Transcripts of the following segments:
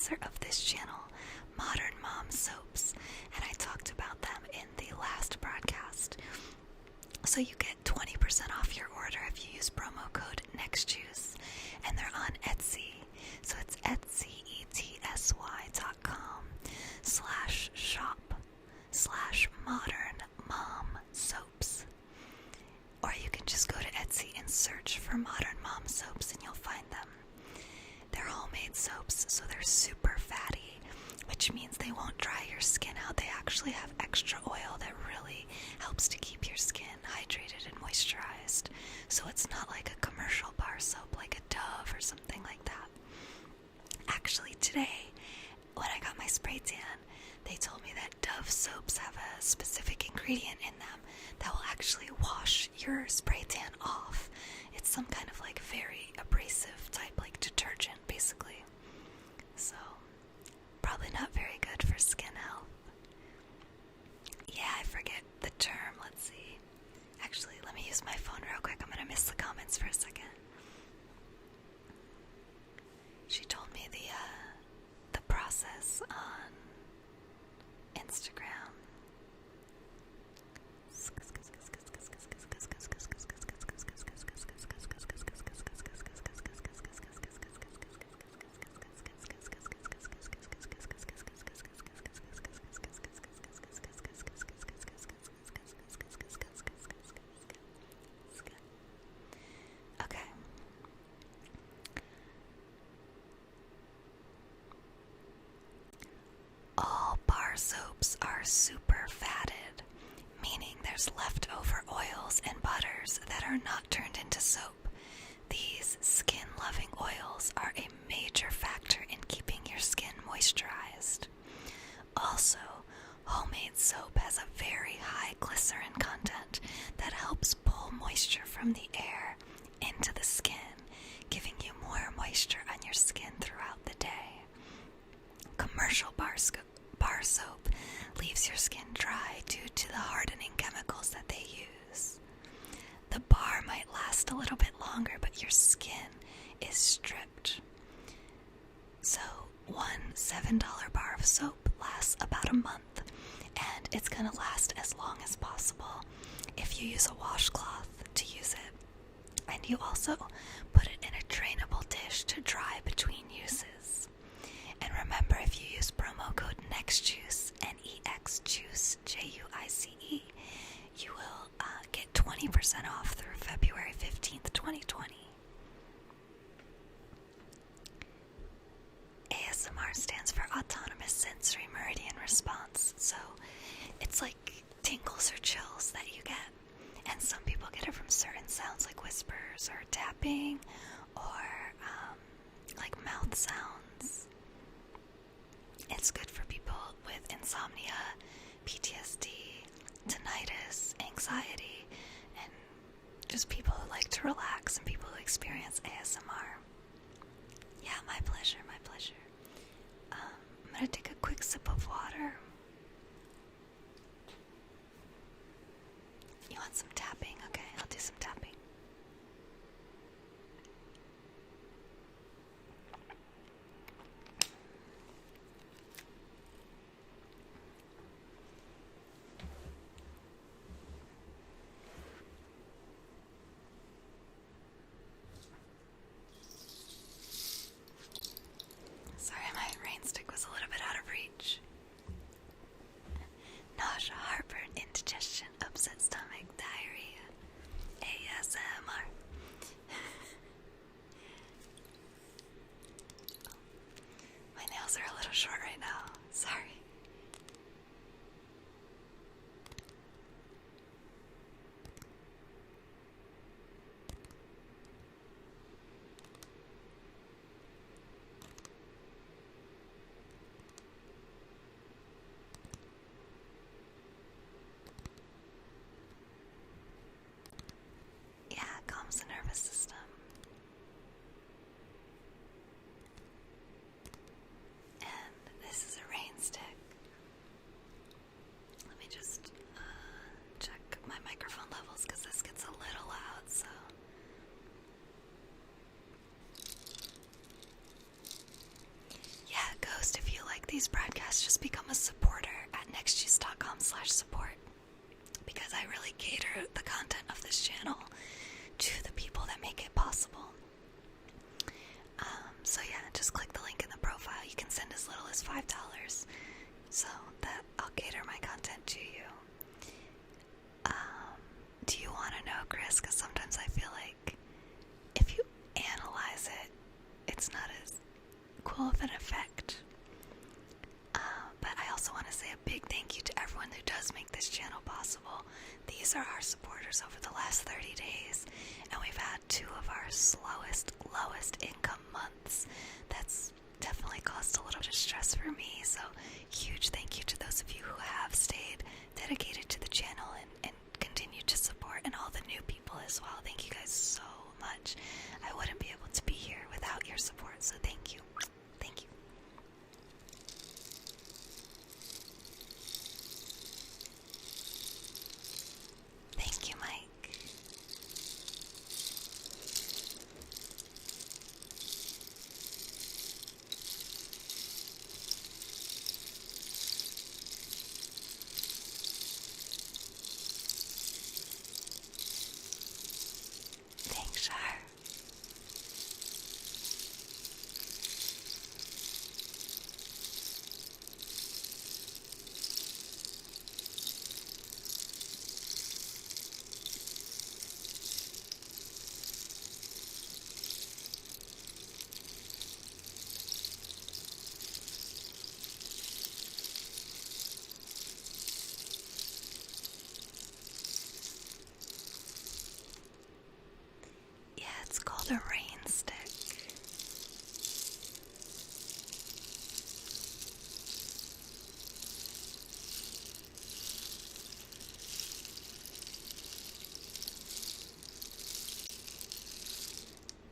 sponsor of this channel, Modern Mom Soaps, and I talked about them in the last broadcast. So you get 20% off your order if you use promo code NEXTJUICE, and they're on Etsy. So it's etsy.com/shop/modern mom soaps. Or you can just go to Etsy and search for Modern Mom Soaps and you'll find them. They're homemade soaps, so they're super fatty, which means they won't dry your skin out. They actually have extra oil that really helps to keep your skin hydrated and moisturized. So it's not like a commercial bar soap like a Dove or something like that. Actually, today, when I got my spray tan, they told me that Dove soaps have a specific ingredient in them that will actually wash your spray tan off. It's some kind of like very abrasive type like detergent basically. So probably not very good for skin health. Yeah, I forget the term. Let's see. Actually, let me use my phone real quick. I'm gonna miss the comments for a second. She told me the process on Instagram. Okay. All bar soaps are super fatted, meaning there's leftover oils and butters that are not turned into soap. These skin-loving oils are a major factor in keeping your skin moisturized. Also, homemade soap has a very high glycerin content that helps pull moisture from the air into the skin, giving you more moisture on your skin throughout the day. Commercial bar soap leaves your skin dry due to the hardening chemicals that they use. The bar might last a little bit longer, but your skin is stripped. So one $7 bar of soap lasts about a month, and it's going to last as long as possible if you use a washcloth to use it. And you also put it in a drainable dish to dry between uses. And remember, if you use promo code NEXTJUICE, NEXJUICE, JUICE, you will get 20% off through February 15th, 2020. ASMR stands for Autonomous Sensory Meridian Response, so it's like tingles or chills that you get. And some people get it from certain sounds like whispers or tapping or like mouth sounds. It's good for people with insomnia, PTSD, tinnitus, anxiety, and just people who like to relax and people who experience ASMR. Yeah, my pleasure, my pleasure. I'm gonna take a quick sip of water. You want some tapping? Okay, I'll do some tapping. Sorry, my rain stick was a little bit out of reach. Nausea, heartburn, indigestion, upset stomach, diarrhea, ASMR. My nails are a little short right now. Sorry. Yeah, it calms the nervous system. And this is a rain stick. Let me just check my microphone levels because this gets a little loud, so. Yeah, it goes these broadcasts, just become a supporter at nextjuice.com/support, because I really cater the content of this channel to the people that make it possible. So yeah, just click the link in the profile. You can send as little as $5, so that I'll cater my content to you. Do you want to know, Chris? Because sometimes I feel like if you analyze it, it's not as cool of an effect. But I also want to say a big thank you to everyone who does make this channel possible. These are our supporters over the last 30 days, and we've had 2 of our lowest income months. That's definitely caused a little bit of stress for me, so huge thank you to those of you who have stayed dedicated to the channel and continue to support, and all the new people as well. Thank you guys so much. I wouldn't be able to be here without your support, so thank you. Thank you. Thank you, Mike. Thanks, Shar. Yeah, it's called a rain stick.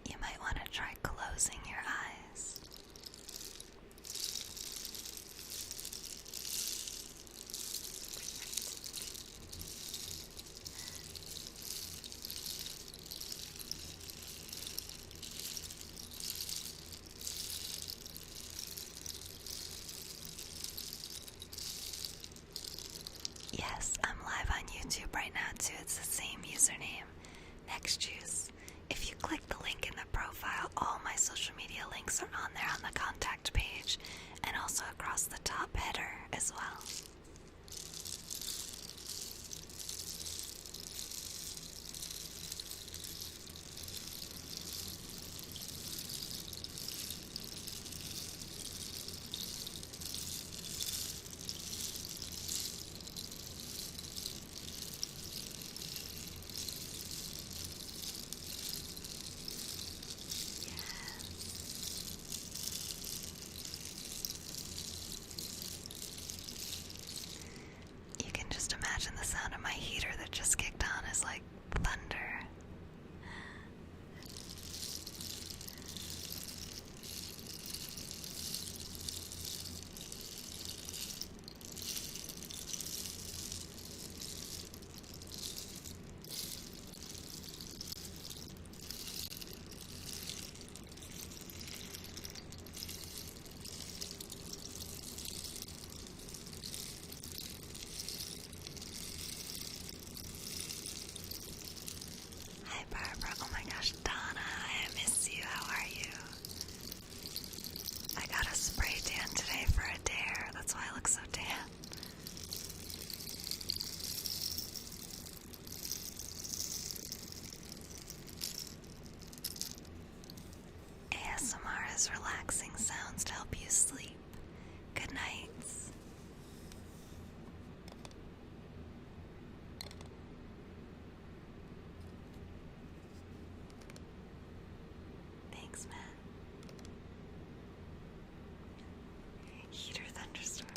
You might want to try closing your eyes. Yes, I'm live on YouTube right now too. It's the same username, NextJuice. If you click the link in the profile, all my social media links are on there on the contact page, and also across the top header as well. You can just imagine the sound of my heater that just kicked on is like thunder. Hi, Barbara. Oh my gosh, Donna, I miss you. How are you? I got a spray tan today for a dare. That's why I look so tan. ASMR is relaxing sounds to help you sleep. Good nights. Thanks, man. Heater thunderstorm.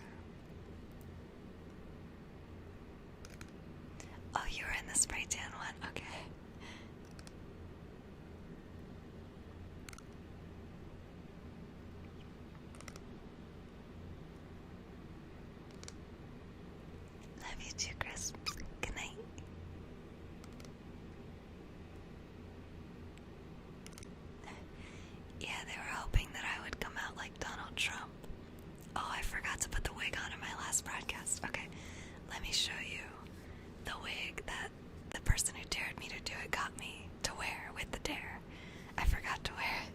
Oh, you were in the spray tan one? Okay. Love you too, Chris. Good night. Yeah, they were hoping that I would come out like Donald Trump. Oh, I forgot got me to wear with the dare. I forgot to wear it.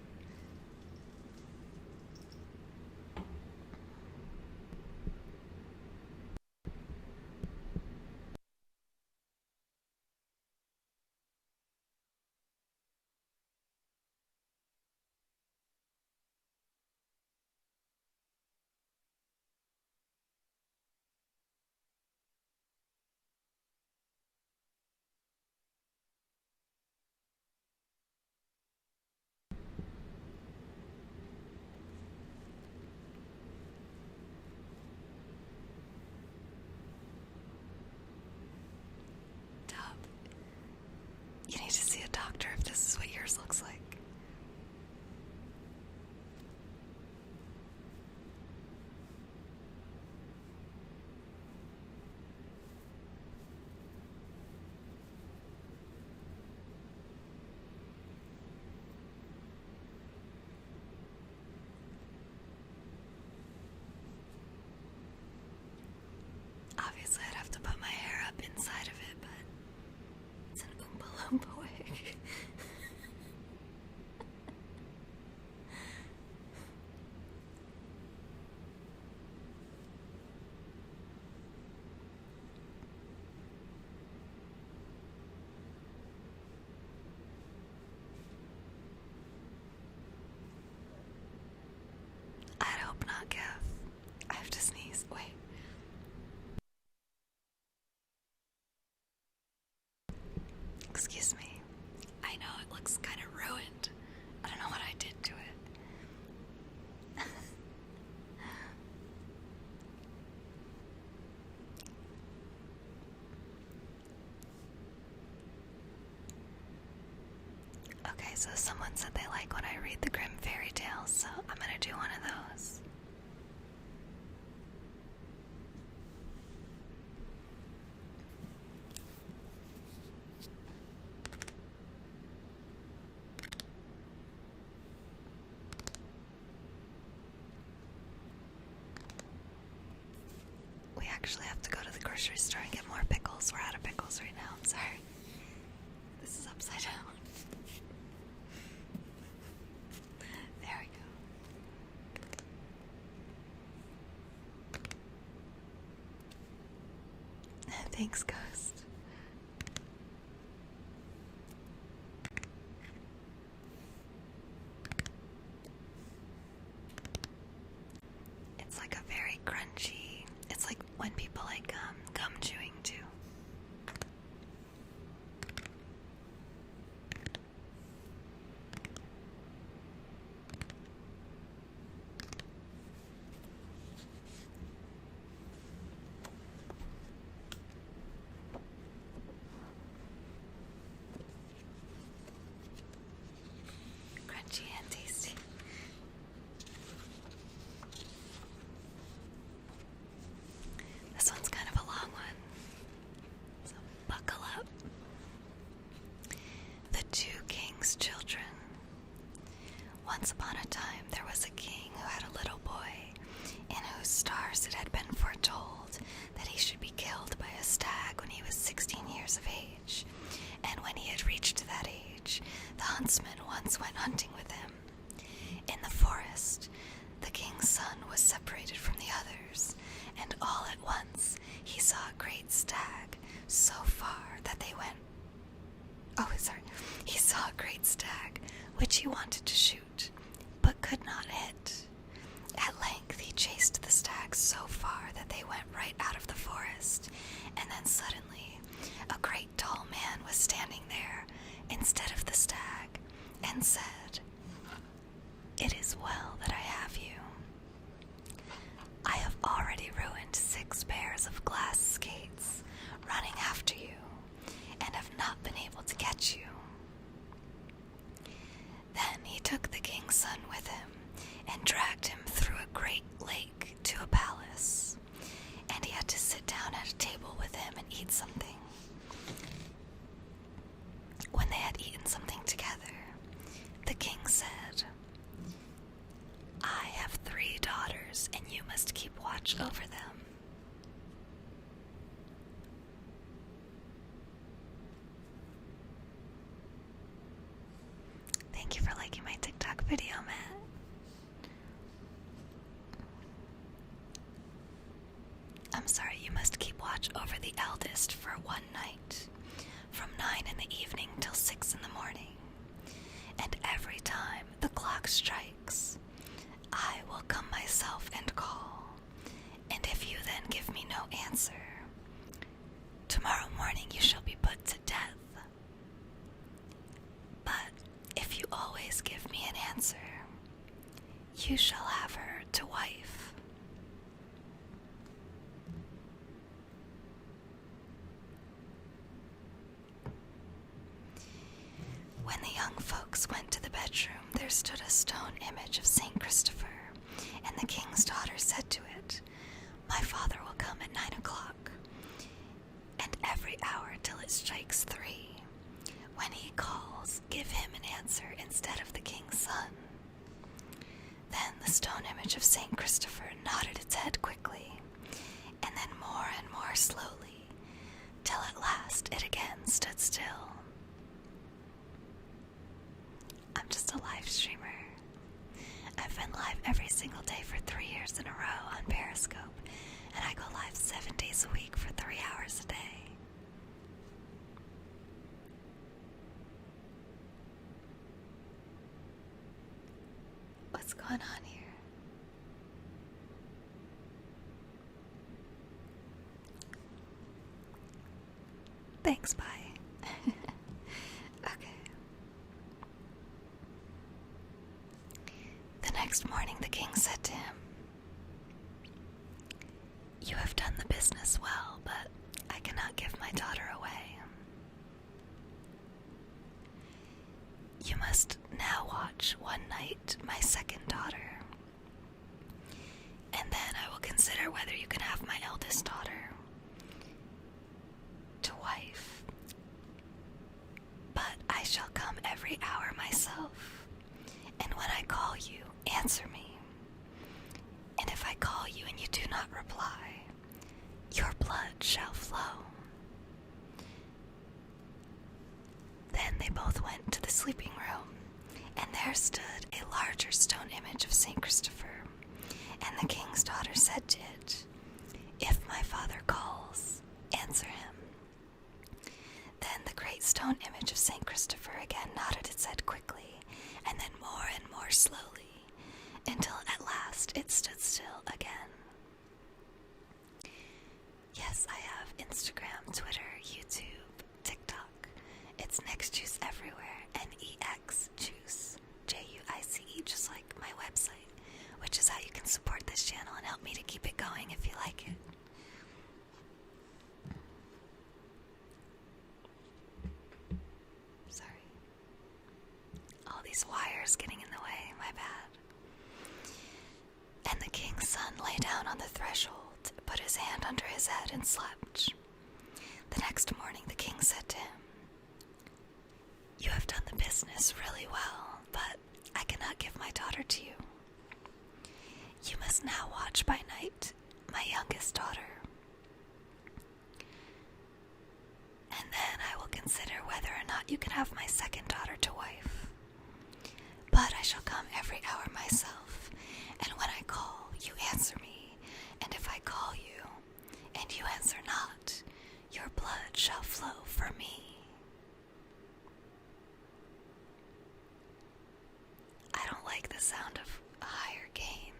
Dub, you need to see a doctor if this is what yours looks like. Obviously, I'd have to put my hair up inside of it, but it's an Oompa Loompa wig. I'd hope not, Kev. I have to sneeze. Wait. Excuse me. I know it looks kind of ruined. I don't know what I did to it. Okay, so someone said they like when I read the Grimm fairy tales, so I'm gonna do one of those. We actually have to go to the grocery store and get more pickles. We're out of pickles right now. I'm sorry. This is upside down. There we go. Thanks, Ghost. It's like a very crunchy. It's like when people like gum chewing too. Crunchy and tasty. This one's kind of a long one, so buckle up. The Two Kings' Children. Once upon a time, there was a king who had a little boy, in whose stars it had been foretold that he should be killed by a stag when he was 16 years of age. And when he had reached that age, the huntsman once went hunting with him. In the forest, the king's son was separated from the others, and all at once he saw a great stag so far that they went. He saw a great stag which he wanted to shoot, but could not hit. At length he chased the stag so far that they went right out of the forest, and then suddenly a great tall man was standing there instead of the stag, and said, "It is well that I have you. I have already ruined 6 pairs of glass skates running after you, and have not been able to catch you." Then he took the king's son with him and dragged him through a great lake to a palace, and he had to sit down at a table with him and eat something. When they had eaten something together, the Thank you for liking my TikTok video, Matt. I'm sorry, you must keep watch over the eldest for one night, from 9 in the evening till 6 in the morning. And every time the clock strikes, I will come myself and call. And if you then give me no answer, tomorrow morning you shall be put to death. But if you always give me an answer, you shall have her to wife. When the young folks went to the bedroom, there stood a stone image of Saint Christopher, and the king's daughter said to it, "My father will come at 9 o'clock, and every hour till it strikes 3. When he calls, give him an answer instead of the king's son." Then the stone image of Saint Christopher nodded its head quickly, and then more and more slowly, till at last it again stood still. I'm just a live streamer. I've been live every single day for 3 years in a row on Periscope, and I go live 7 days a week for 3 hours a day. What's going on here? Thanks, bye. Okay. The next morning the king said to him, "You have done the business well, but I cannot give my daughter away. You must now watch one night my second daughter, and then I will consider whether you can have my eldest daughter to wife. But I shall come every hour myself, and when I call you, answer me. And if I call you and you do not reply, your blood shall flow." Then they both went to the sleeping room, and there stood a larger stone image of Saint Christopher, and the king's daughter said to it, "If my father calls, answer him." Then the great stone image of Saint Christopher again nodded its head quickly, and then more and more slowly, until at last it stood still again. Yes, I have Instagram, Twitter, YouTube, TikTok. It's NextJuice everywhere, N-E-X Juice, J-U-I-C-E, just like my website, which is how you can support this channel and help me to keep it going if you like it. Sorry. All these wires getting in the way, my bad. And the king's son lay down on the threshold, put his hand under his head and slept. The next morning the king said to him, "You have done the business really well, but I cannot give my daughter to you. You must now watch by night my youngest daughter, and then I will consider whether or not you can have my second daughter to wife. But I shall come every hour myself, and when I call, you answer me, and if I call you, and you answer not, your blood shall flow for me." I don't like the sound of a higher gain.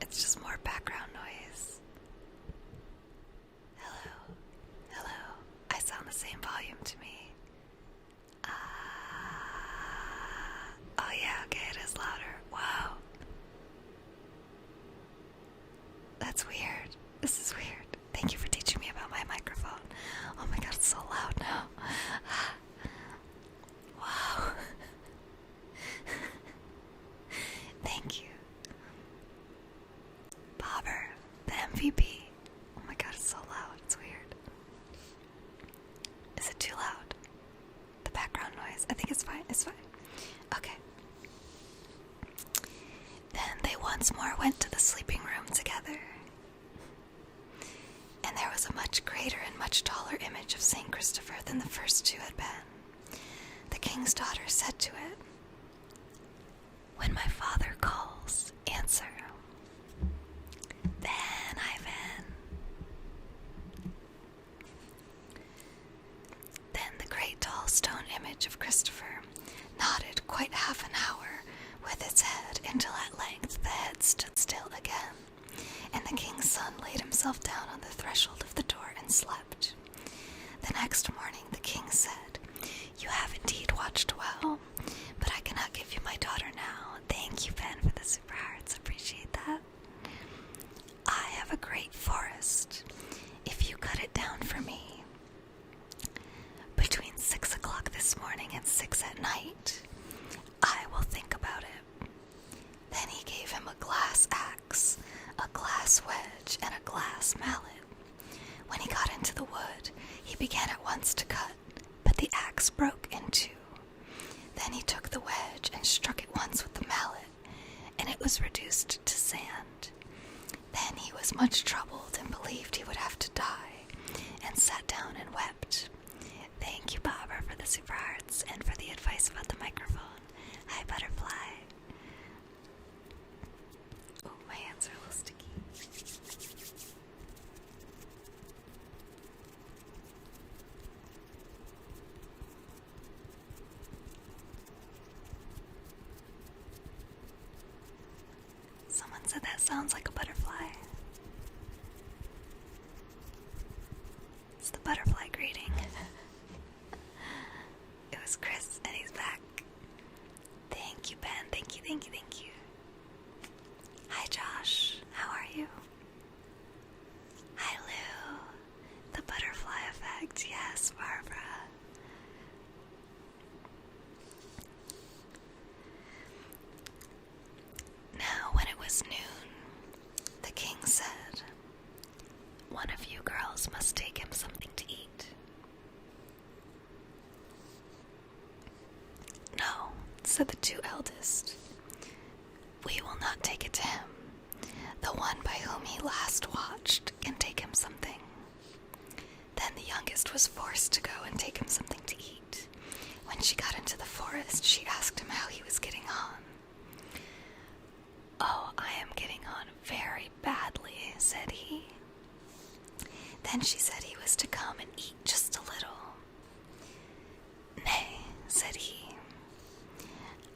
It's just more background noise. Hello, hello. I sound the same volume to me. Oh yeah, okay, it is louder. Wow. That's weird. This is weird. Thank you for teaching me about my microphone. Oh my god, it's so loud now. Wow. Thank you. Bobber, the MVP. Oh my god, it's so loud. It's weird. Is it too loud? The background noise. I think it's fine. It's fine. Okay. Then they once more went to the sleeping room together. And there was was a much greater and much taller image of St. Christopher than the first two had been. The king's daughter said to it, "When my father calls, answer." Then Ivan. Then the great tall stone image of Christopher nodded quite half an hour with its head until at length the head stood still again, and the king's son laid himself down on the threshold of the door and slept. The next morning the king said, "You have indeed watched well, but I cannot give you my daughter now. Thank you, Ben, for the super hearts. Appreciate that. I have a great forest. If you cut it down for me between 6 o'clock this morning and 6 at night, I will think about it." Then he gave him a glass axe, a glass wedge, and a glass mallet. When he got into the wood, he began at once to cut, but the axe broke in two. Then he took the wedge and struck it once with the mallet, and it was reduced to sand. Then he was much troubled and believed he would have to die, and sat down and wept. Thank you, Barbara, for the super hearts and for the advice about the microphone. Hi, Butterfly. Oh, my hands are a little sticky. Someone said that sounds like a butterfly. It's the butterfly greeting. It was Chris, and he's back. Thank you, Ben. Thank you, thank you, thank you. Hi, Josh. How are you? Hi, Lou. The butterfly effect. Yes, Barbara. Now, when it was noon, the king said, "One of you girls must take him something to eat." "No," said the two eldest. "We will not take it to him. The one by whom he last watched can take him something." Then the youngest was forced to go and take him something to eat. When she got into the forest, she asked him how he was getting on. "Oh, I am getting on very badly," said he. Then she said he was to come and eat just a little. "Nay," said he,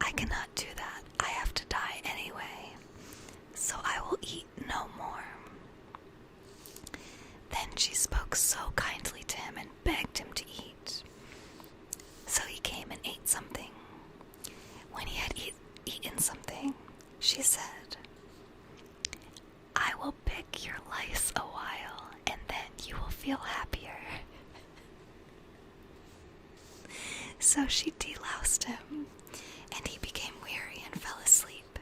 "I cannot do that. I have to die anyway, so I will eat no more." Then she spoke so kindly to him and begged him to eat. So he came and ate something. When he had eaten something, she said, "I will pick your lice a while, and then you will feel happier." So she deloused him, and he became weary and fell asleep.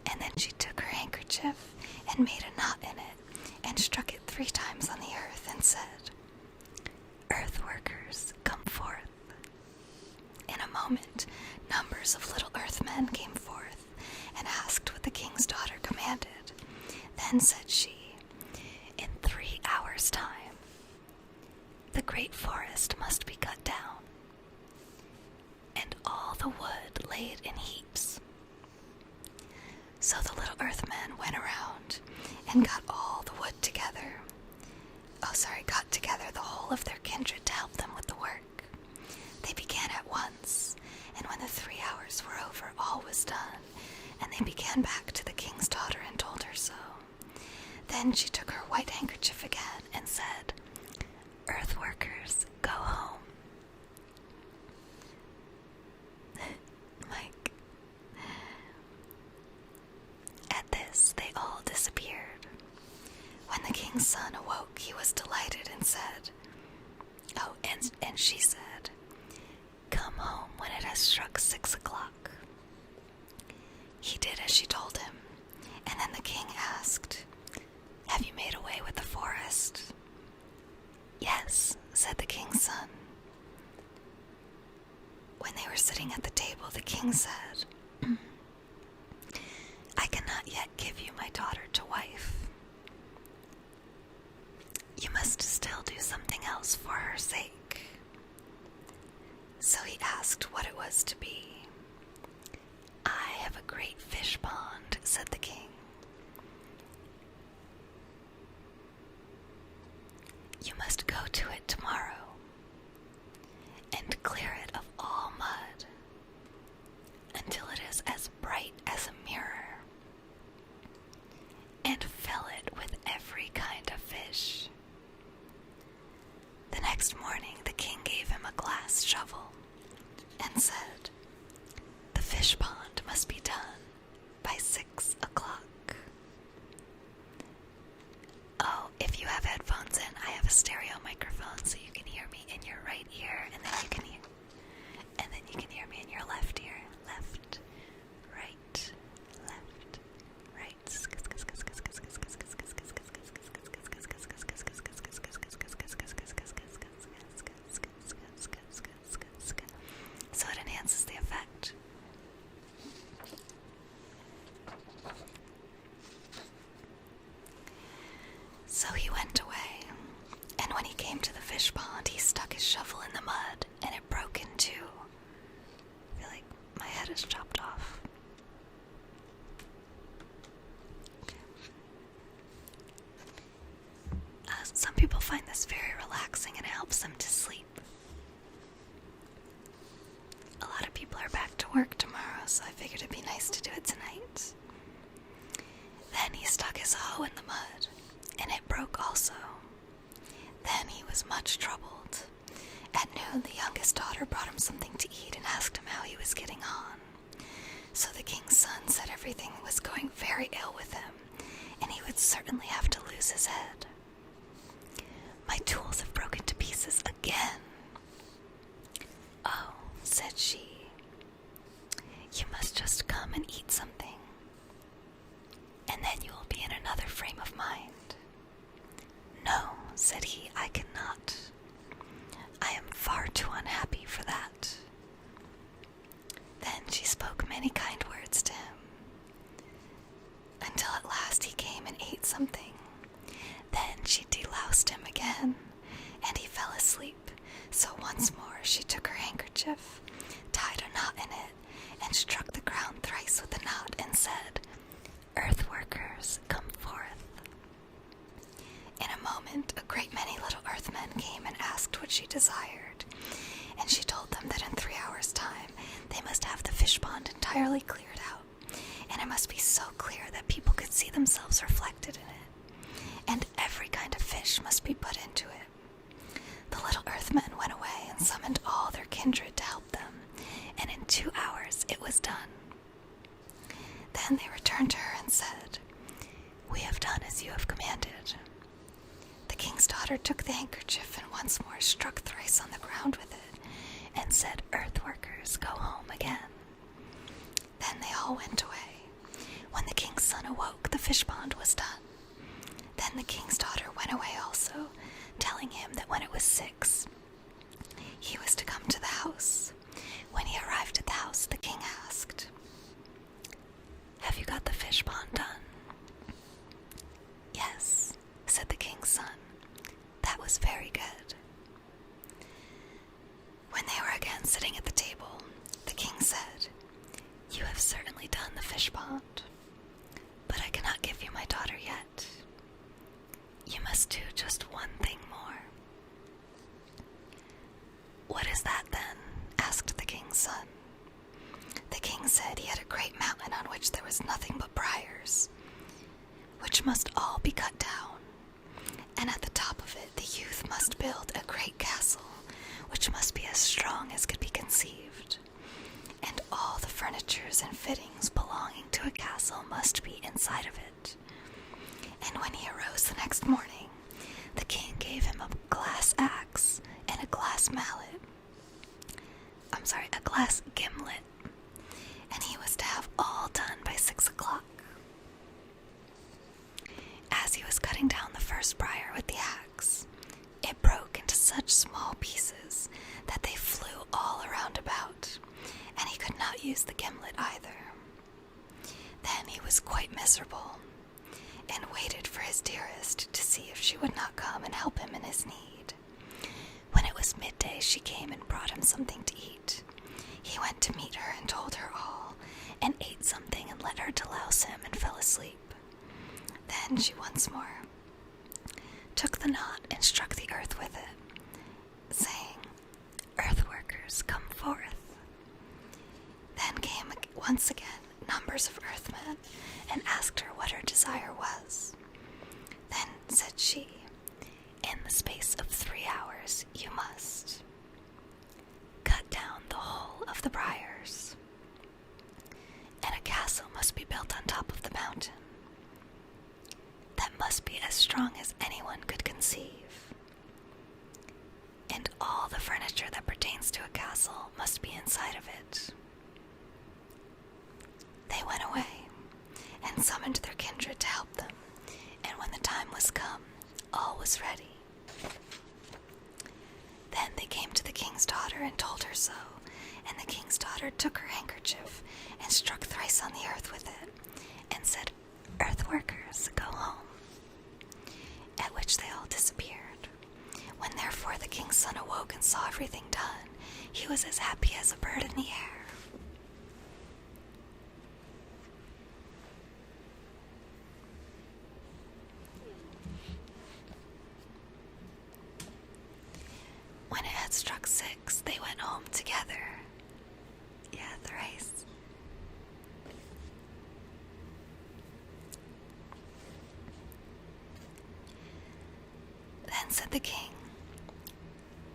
And then she took her handkerchief and made a knot in it, and struck it 3 times on the earth, and said, "Earth workers, come forth." In a moment, numbers of little earthmen came forth, and asked what the king's daughter commanded. Then said she, "In 3 hours' time, the great forest must be cut down, and all the wood laid in heaps." So the little earthmen went around and got all the wood together. Got together the whole of their kindred to help them with the work. They began at once, and when the 3 hours were over, all was done, and they began back to the king's daughter and told her so. Then she took her white handkerchief again and said, "Earth workers, go home." Mike. At this, they all disappeared. When the king's son awoke, he was delighted and said, and she said, "Come home when it has struck 6 o'clock." He did as she told him, and then the king asked, "Have you made away with the forest?" "Yes," said the king's son. When they were sitting at the table, the king said, "I cannot yet give you my daughter to wife. You must he'll do something else for her sake. So he asked what it was to be. "I have a great fish pond," said the king. "You must go to it tomorrow and clear it of all mud until it is as bright as a mirror, and fill it with every kind of fish." The next morning the king gave him a glass shovel and said, "The fish pond must be done by 6 o'clock. Oh, if you have headphones in, I have a stereo microphone so you can hear me in your right ear, and then you can hear me in your left ear. Left, right, left, right. So it enhances the effect. So he went away, and when he came to the fish pond, he stuck his shovel in the mud, and it broke in two. I feel like my head is chopped off. Some people find this very relaxing, and it helps them to sleep. A lot of people are back to work tomorrow, so I figured it'd be nice to do it tonight. Then he stuck his hoe in the mud, and it broke also. Then he was much troubled. At noon, the youngest daughter brought him something to eat and asked him how he was getting on. So the king's son said everything was going very ill with him, and he would certainly have to lose his head. "My tools have broken to pieces again." "Oh," said she, "you must just come and eat something, and then you will be in another frame of mind." "No," said he, "I cannot. I am far too unhappy for that." Then she spoke many kind words to him, until at last he came and ate something. Then she deloused him again, and he fell asleep. So once more she took her handkerchief, tied a knot in it, and struck the ground thrice with the knot, and said, "Earth workers, come forth." In a moment a great many little earthmen came and asked what she desired, and she told them that in 3 hours' time they must have the fish pond entirely cleared out, and it must be so clear that people could see themselves reflected in it, and every kind of fish must be put into it. The little earthmen went away and summoned all their kindred to help them, and in 2 hours it was done. Then they returned to her and said, "We have done as you have commanded." The king's daughter took the handkerchief and once more struck thrice on the ground with it, and said, "Earth workers, go home again." Then they all went away. When the king's son awoke, the fish pond was done. Then the king's daughter went away also, telling him that when it was 6, he was to come to the house. When he arrived at the house, the king asked, "Have you got the fish pond done?" "Yes," said the king's son. "That was very good." When they were again sitting at the table, the king said, "You have certainly done the fish pond, but I cannot give you my daughter yet. You must do just one thing more." "What is that then?" asked the king's son. The king said he had a great mountain on which there was nothing but briars, which must all be cut down, and at the top of it the youth must build a great castle, which must be as strong as could be conceived, and all the furnitures and fittings belonging to a castle must be inside of it. And when he arose the next morning, the king gave him a glass axe and a glass gimlet, and he was to have all done by 6 o'clock. As he was cutting down the first briar with the axe, it broke into such small pieces that they flew all around about, and he could not use the gimlet either. Then he was quite miserable, and waited for his dearest to see if she would not come and help him in his need. she came and brought him something to eat. He went to meet her and told her all, and ate something and let her delouse him and fell asleep. Then she once more took the knot and struck the earth with it, saying, "Earth workers, come forth." Then came once again numbers of earthmen and asked her what her desire was. Then said she, "In the space of 3 hours you must cut down the whole of the briars, and a castle must be built on top of the mountain that must be as strong as anyone could conceive, and all the furniture that pertains to a castle must be inside of it." They went away and summoned their kindred to help them, and when the time was come, all was ready. Then they came to the king's daughter and told her so, and the king's daughter took her handkerchief and struck thrice on the earth with it, and said, "Earth workers, go home," at which they all disappeared. When therefore the king's son awoke and saw everything done, he was as happy as a bird in the air. When it had struck 6, they went home together. Yeah, thrice. Then said the king,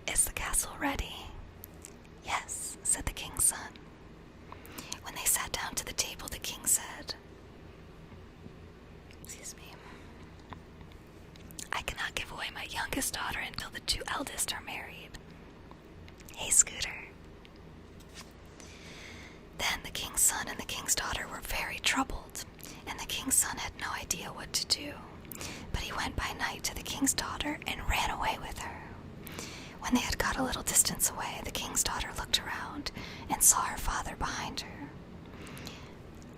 "Is the castle ready?" "Yes," said the king's son. When they sat down to the table, the king said, "I cannot give away my youngest daughter until the 2 eldest are married. Hey, Scooter." Then the king's son and the king's daughter were very troubled, and the king's son had no idea what to do. But he went by night to the king's daughter and ran away with her. When they had got a little distance away, the king's daughter looked around and saw her father behind her.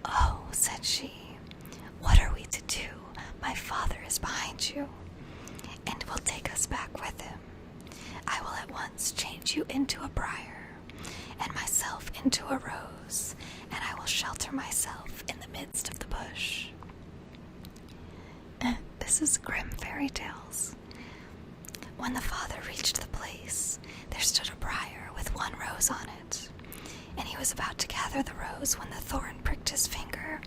"Oh," said she, "what are we to do? My father is behind you, and will take us back with him. I will at once change you into a briar, and myself into a rose, and I will shelter myself in the midst of the bush." This is grim fairy tales. When the father reached the place, there stood a briar with 1 rose on it, and he was about to gather the rose when the thorn pricked his finger,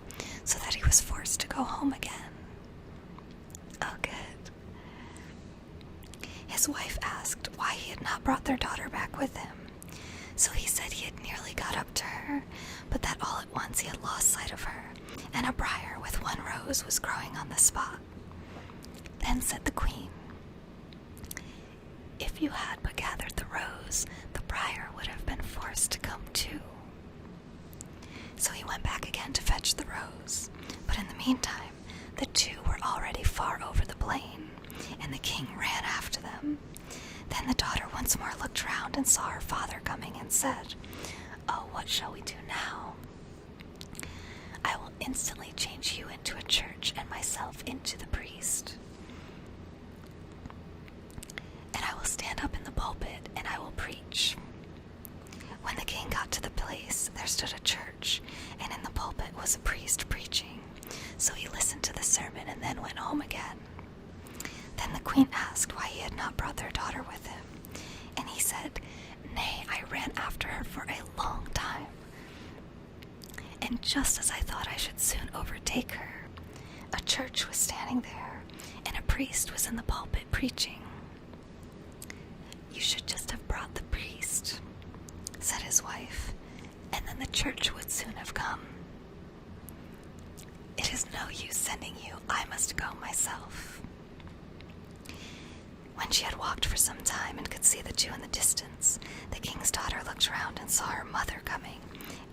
so that he was forced to go home again. Oh, good. His wife asked why he had not brought their daughter back with him. So he said he had nearly got up to her, but that all at once he had lost sight of her, and a briar with 1 rose was growing on the spot. Then said the queen, "If you had but gathered the rose, the briar would have been forced to come too." So he went back again to fetch the rose, but in the meantime the 2 were already far over the plain, and the king ran after them. Then the daughter once more looked round and saw her father coming and said, "Oh, what shall we do now? I will instantly change you into a church and myself into the priest. And I will stand up in the pulpit and I will preach." When the king got to the place, there stood a church, and in the pulpit was a priest preaching. So he listened to the sermon and then went home again. Then the queen asked why he had not brought their daughter with him, and he said, "Nay, I ran after her for a long time, and just as I thought I should soon overtake her, a church was standing there, and a priest was in the pulpit preaching." "You should just have brought the priest," said his wife, "and then the church would soon have come." "It is no use sending you, I must go myself." When she had walked for some time and could see the 2 in the distance, the king's daughter looked round and saw her mother coming,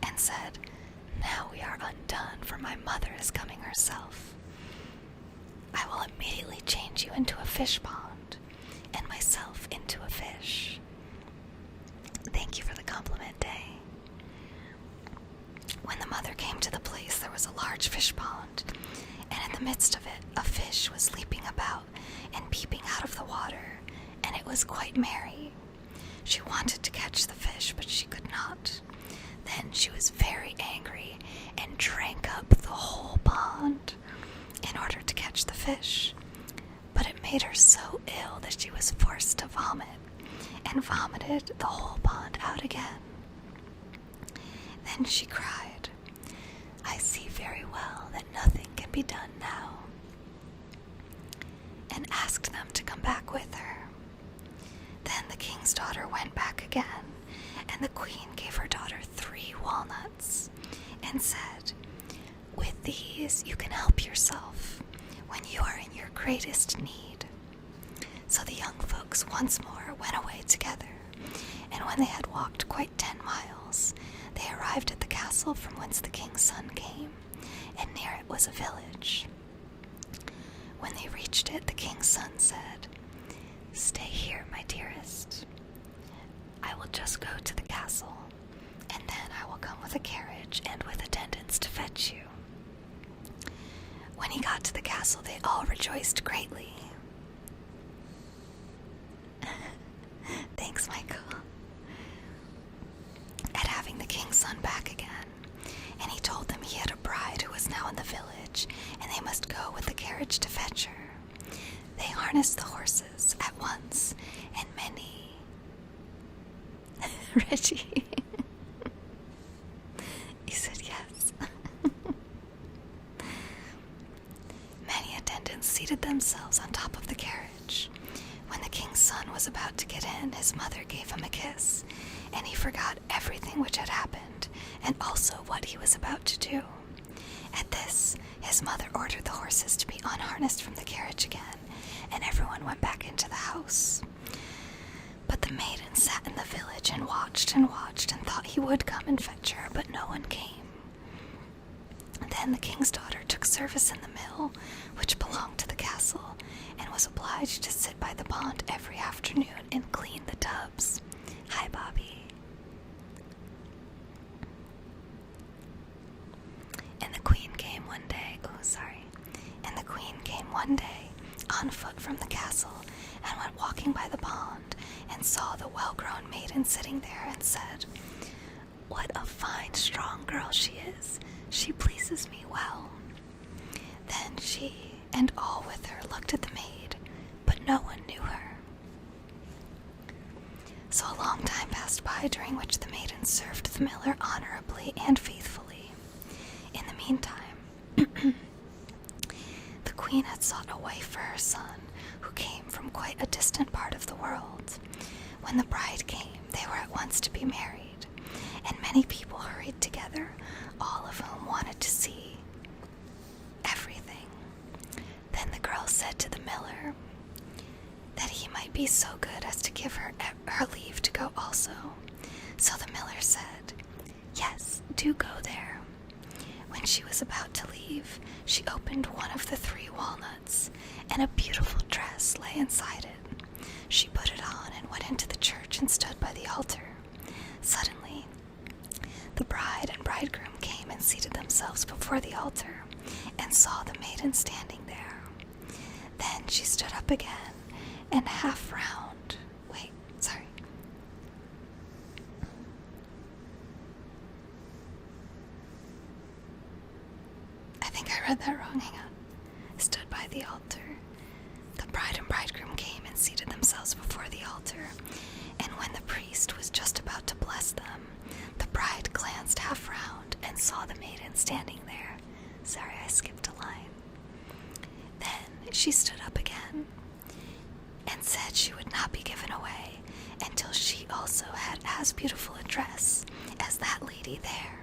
and said, "Now we are undone, for my mother is coming herself. I will immediately change you into a fish pond, and myself into a fish." Thank you for the compliment, Day. When the mother came to the place, there was a large fish pond, and in the midst of it a fish was leaping about and peeping out of the water, and it was quite merry. She wanted to catch the fish, but she could not. Then she was very angry and drank up the whole pond in order to catch the fish. But it made her so ill that she was forced to vomit, and vomited the whole pond out again. Then she cried, "I see very well that nothing can be done now," and asked them to come back with her. Then the king's daughter went back again, and the queen gave her daughter 3 walnuts and said, "With these you can help yourself when you are in your greatest need." So the young folks once more went away together, and when they had walked quite 10 miles, they arrived at the castle from whence the king's son came, and near it was a village. When they reached it, the king's son said, "Stay here, my dearest. I will just go to the castle, and then I will come with a carriage and with attendants to fetch you." When he got to the castle, they all rejoiced greatly. Thanks, Michael. At having the king's son back again, and he told them he had a bride who was now in the village, and they must go with the carriage to fetch her. They harnessed the horses at once, and many... Reggie, you said yes. Many attendants seated themselves on top of the carriage. When the king's son was about to get in, his mother gave him a kiss, and he forgot everything which had happened, and also what he was about to do. At this, his mother ordered the horses to be unharnessed from the carriage again, and everyone went back into the house. But the maiden sat in the village and watched and thought he would come and fetch her, but no one came. Then the king's daughter took service in the mill, which belonged to the castle, and was obliged to sit by the pond every afternoon and clean the tubs. Hi, Bobby. And the queen came one day, on foot from the castle, and went walking by the pond, and saw the well-grown maiden sitting there, and said, "What a fine, strong girl she is. She pleases me well." Then she and all with her looked at the maid, but no one knew her. So a long time passed by, during which the maiden served the miller honorably and faithfully. In the meantime, the queen had sought a wife for her son, who came from quite a distant part of the world. When the bride came, they were at once to be married, and many people hurried together, all of whom wanted to see everything. Then the girl said to the miller that he might be so good as to give her leave to go also. So the miller said, "Yes, do go there." When she was about to leave, she opened one of the 3 walnuts, and a beautiful dress lay inside it. She put it on and went into the church and stood by the altar. Suddenly, the bride and bridegroom came and seated themselves before the altar, and saw the maiden standing there. Then she stood up again, and half round. I think I read that wrong. Hang on. Stood by the altar. The bride and bridegroom came and seated themselves before the altar, and when the priest was just about to bless them, the bride glanced half round and saw the maiden standing there. Sorry, I skipped a line. Then she stood up again and said she would not be given away until she also had as beautiful a dress as that lady there.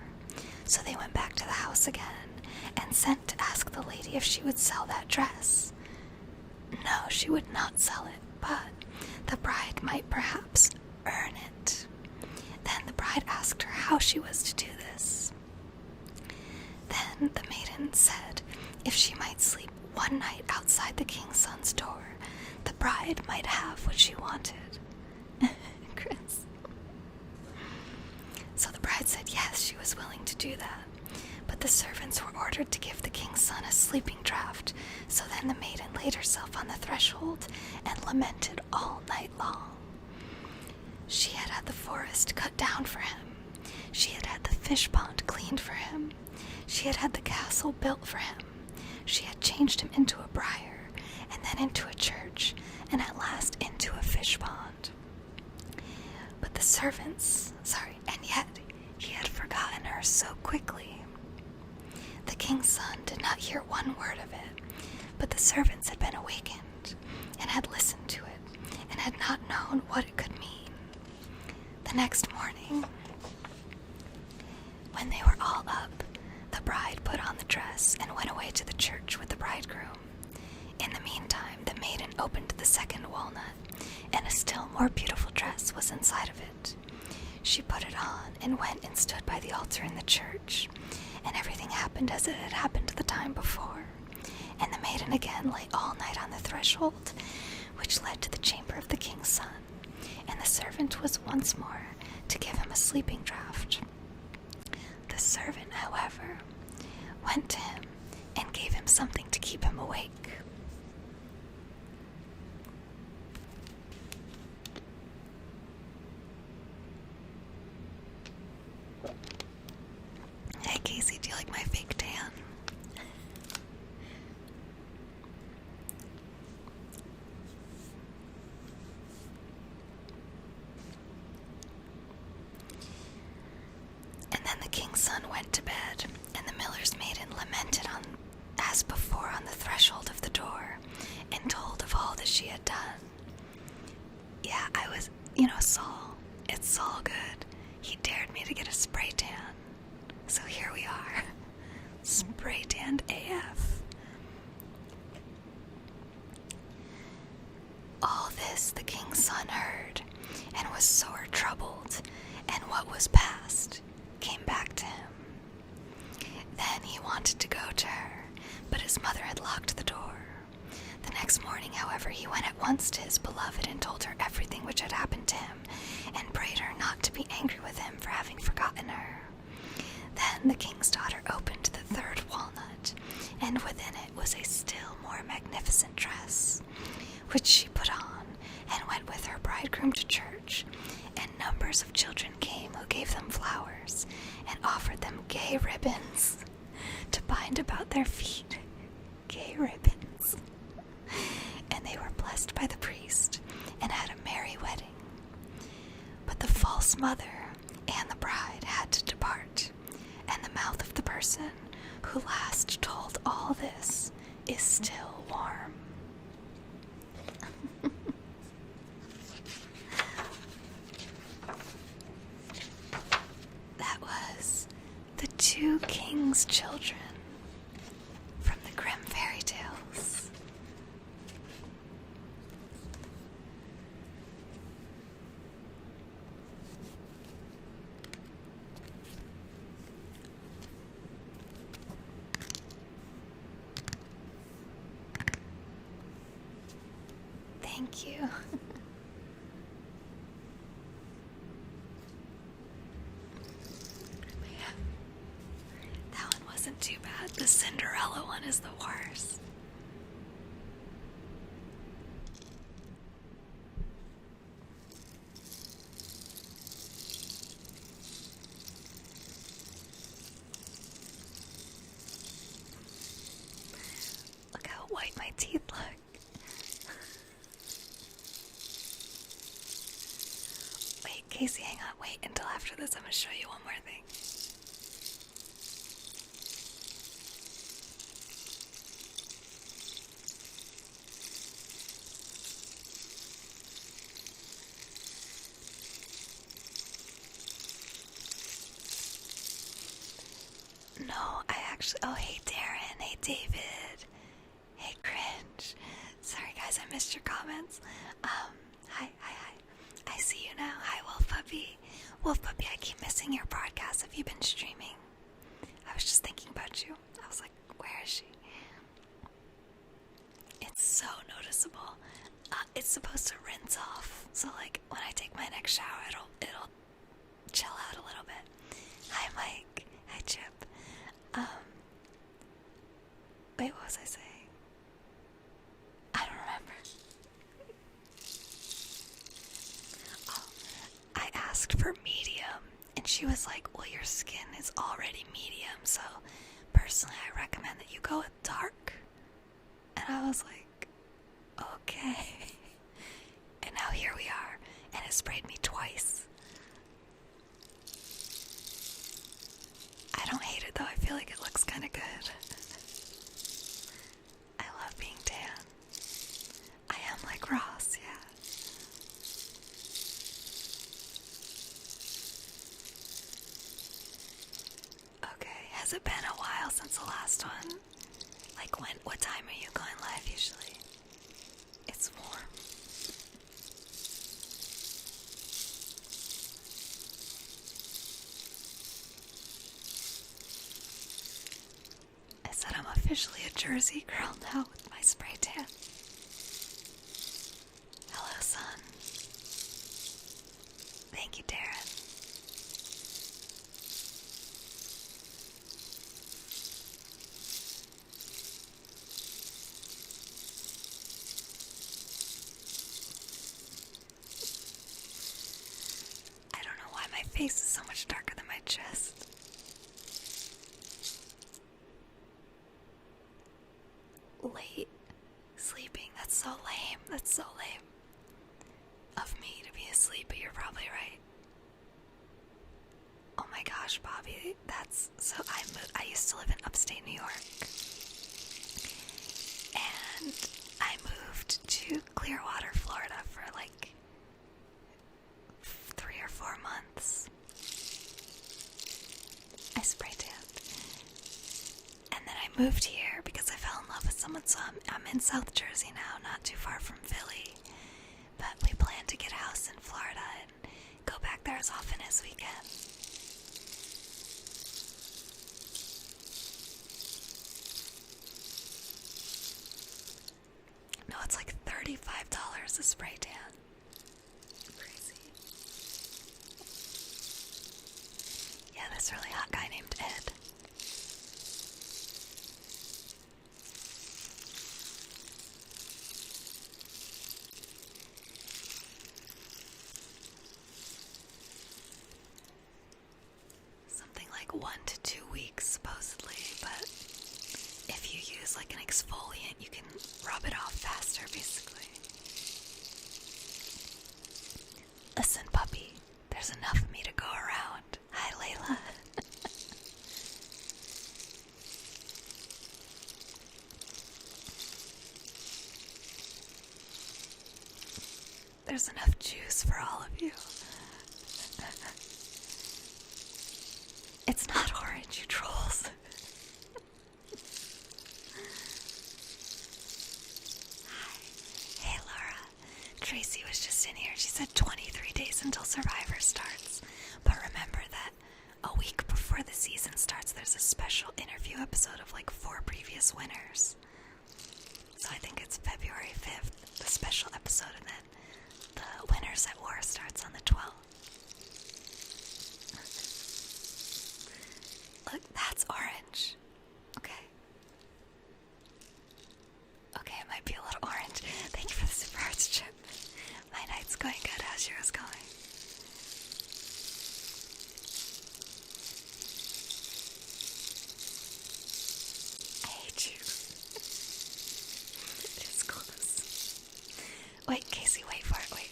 So they went back to the house again, and sent to ask the lady if she would sell that dress. No, she would not sell it, but the bride might perhaps earn it. Then the bride asked her how she was to do this. Then the maiden said if she might sleep one night outside the king's son's door, the bride might have what she wanted. Chris. So the bride said yes, she was willing to do that. But the servants were ordered to give the king's son a sleeping draught, so then the maiden laid herself on the threshold and lamented all night long. She had had the forest cut down for him. She had had the fish pond cleaned for him. She had had the castle built for him. She had changed him into a briar, and then into a church, and at last into a fish pond. But the servants, and yet he had forgotten her so quickly. The king's son did not hear one word of it, but the servants had been awakened, and had listened to it, and had not known what it could mean. The next morning, when they were all up, the bride put on the dress and went away to the church with the bridegroom. In the meantime, the maiden opened the second walnut, and a still more beautiful dress was inside of it. She put it on and went and stood by the altar in the church, and everything happened as it had happened the time before. And the maiden again lay all night on the threshold, which led to the chamber of the king's son, and the servant was once more to give him a sleeping draught. The servant, however, went to him and gave him something to keep him awake. Hey Casey, do you like my fake tan? And then the king's son went to bed, and the miller's maiden lamented as before on the threshold of the door, and told of all that she had done. Yeah, Saul. It's Saul good. He dared me to get a spray tan. So here we are. Spray tanned AF. All this the king's son heard, and was sore troubled, and what was past came back to him. Then he wanted to go to her, but his mother had locked the door. The next morning, however, he went at once to his beloved and told her everything which had happened to him, and prayed her not to be angry with him for having forgotten her. Then the king's daughter opened the third walnut, and within it was a still more magnificent dress, which she put on, and went with her bridegroom to church, and numbers of children came who gave them flowers, and offered them gay ribbons to bind about their feet. Gay ribbons. And they were blessed by the priest, and had a merry wedding. But the false mother and the bride had to depart, and the mouth of the person who last told all this is still warm. That was The Two King's Children from the Grimm Fairy Tales. Thank you. That one wasn't too bad. The Cinderella one is the worst. Look how white my teeth look. Wait, Casey, hang on. Wait until after this. I'm going to show you one more thing. No, oh, hey Darren, hey David, hey Cringe. Sorry guys, I missed your comments. Hi. I see you now. Hi, Wolf Puppy. Wolf Puppy, I keep missing your broadcast. Have you been streaming? I was just thinking about you. I was like, where is she? It's so noticeable. It's supposed to rinse off. So like, when I take my next shower, it'll chill out a little bit. Hi, Mike. Hi, Chip. Wait, what was I saying? I don't remember. asked for medium, and she was like, well, your skin is already medium, so personally I recommend that you go with dark. And I was like, okay. And now here we are, and it sprayed me twice. I don't hate it though, I feel like it looks kind of good. I love being tan. I am like Ross, yeah. Okay, has it been a while since the last one? Like what time are you going live usually? It's warm. I said I'm officially a Jersey girl now with my spray tan. Hello, son. Thank you, Darren. I don't know why my face is so much darker than my chest. Late sleeping, that's so lame. That's so lame of me to be asleep, but you're probably right. Oh my gosh, Bobby, that's so. I used to live in upstate New York, and I moved to Clearwater, Florida for like 3 or 4 months. I spray tanned, and then I moved here because I fell in love with someone. So I'm in South Jersey now, not too far from Philly, but we plan to get a house in Florida and go back there as often as we can. No, it's like $35 a spray tan. Crazy. Yeah, this really hot guy named Ed. Something like 1 to 2 weeks supposedly, but if you use like an exfoliant, you can rub it off faster, basically. Listen, puppy, there's enough of me to go around. Hi, Layla. There's enough juice for all of you. It's not orange, you trolls. Hey, Laura. Tracy was just in here. She said 23 days until Survivor starts. But remember that a week before the season starts, there's a special interview episode of like 4 previous winners. So I think it's February 5th, the special episode, and then the Winners at War starts on the 12th. Look, that's orange. Okay. Okay, it might be a little orange. Thank you for the super hearts, Chip. My night's going good. How's yours going? I hate you. It's close. Wait, Casey, wait for it. Wait.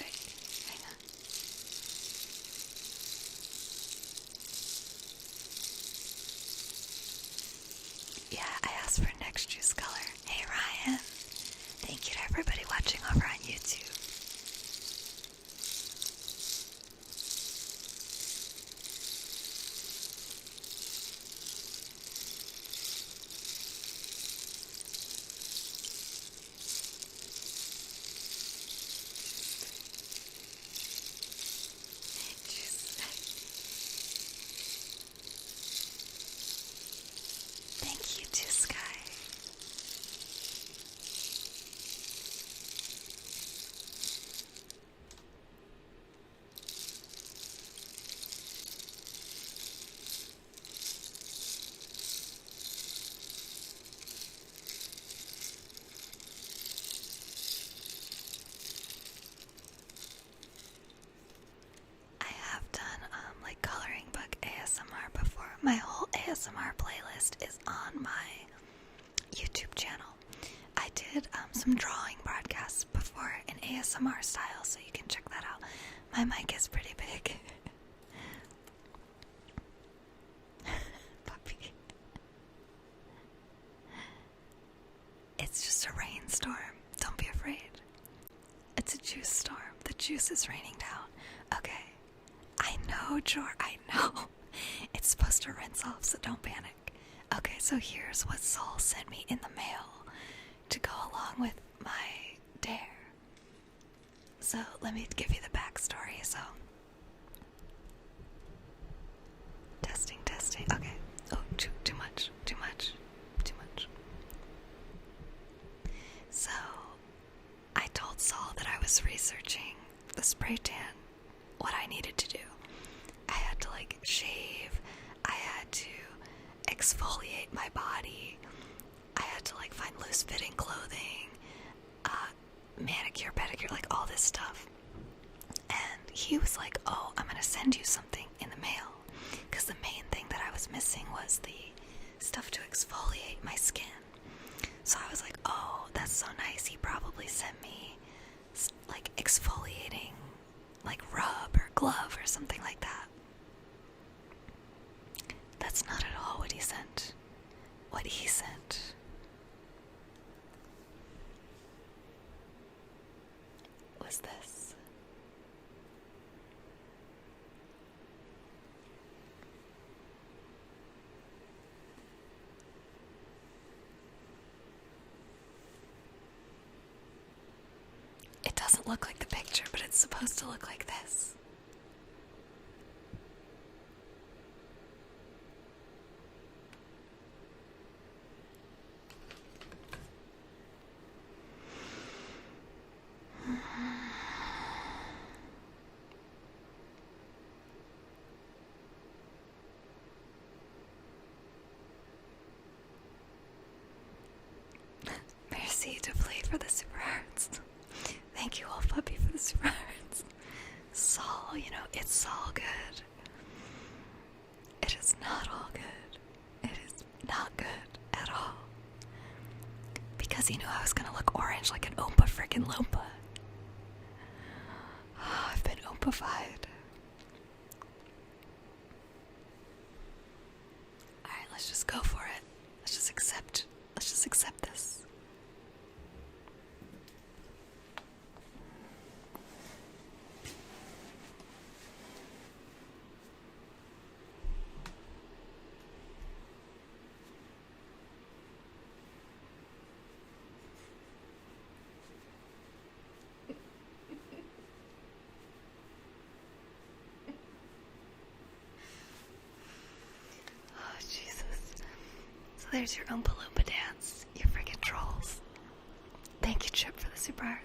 Hang on. Yeah, I asked for next juice color. Hey, Ryan. Thank you to everybody watching over on YouTube. ASMR playlist is on my YouTube channel. I did some drawing broadcasts before in ASMR style, so you can check that out. My mic is pretty big. Puppy. It's just a rainstorm. Don't be afraid. It's a juice storm. The juice is raining down. Okay. I know, Jor. I know. It's supposed to rinse off, so don't panic. Okay, so here's what Saul sent me in the mail to go along with my dare. So let me give you the backstory. So testing. Okay. Oh, too much. So I told Saul that I was researching the spray tan, what I needed to do. I had to shave, I had to exfoliate my body, I had to find loose fitting clothing, manicure, pedicure, all this stuff. And he was like, oh, I'm gonna send you something in the mail, because the main thing that I was missing was the stuff to exfoliate my skin. So I was like, oh, that's so nice. He probably sent me exfoliating rub or glove or something like that. That's not at all what he sent. What he sent was this. It doesn't look like the picture, but it's supposed to look like this. Merci to play for the super hearts. Thank you, Wolf Puppy, for the super hearts. Saul, it's all good. It is not all good. It is not good at all. Because he knew I was gonna look orange like an Oompa frickin' Loompa. Oh, I've been Oompafied. Alright, let's just go for it. Let's just accept this. Oh, Jesus. So there's your Oompa Loompa dance, you freaking trolls. Thank you, Chip, for the super hearts.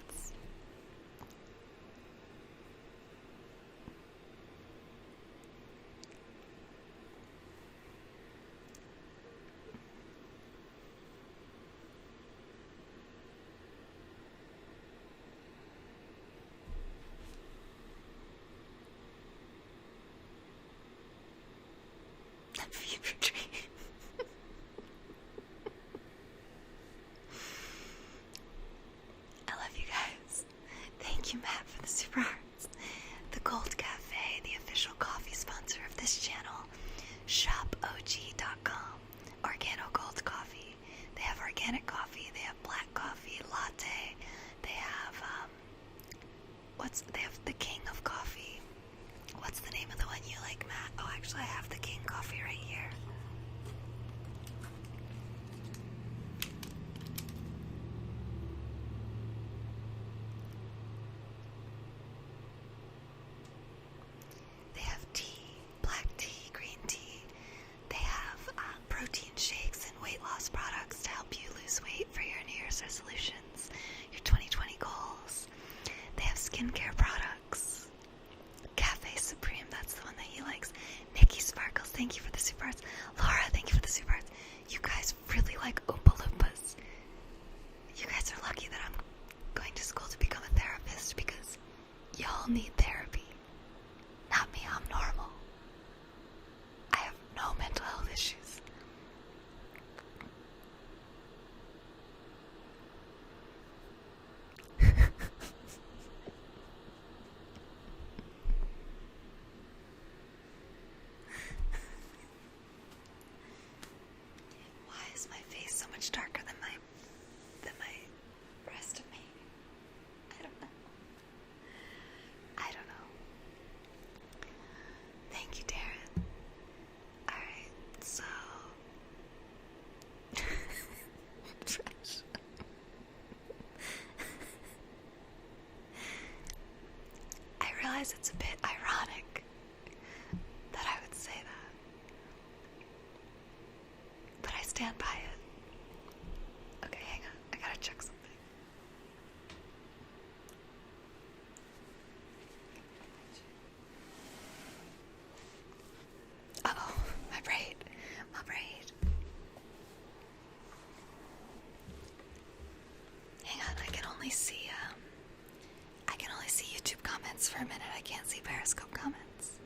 Fever dream. I love you guys. Thank you, Matt, for the super hearts. The Gold Cafe, the official coffee sponsor of this channel. ShopOG.com. Organo Gold Coffee. They have organic coffee. They have black coffee, latte. They have they have the King of Coffee. What's the name of the one you like, Matt? Oh, actually, I have the King Coffee right here. They have tea, black tea, green tea. They have protein shakes and weight loss products to help you lose weight for your New Year's resolutions, your 2020 goals. They have skincare products. Cafe Supreme, that's the one that he likes. Nikki Sparkles, thank you for the super hearts. Laura, thank you for the super hearts. You guys really like Oompa Loompas. You guys are lucky that I'm going to school to become a therapist, because y'all need therapy. Not me, I'm normal. I have no mental health issues. realize it's a bit ironic that I would say that. But I stand by it. Okay, hang on. I gotta check something. Uh-oh, my braid. My braid. Hang on, I can only see YouTube comments for a minute. I can't see Periscope comments.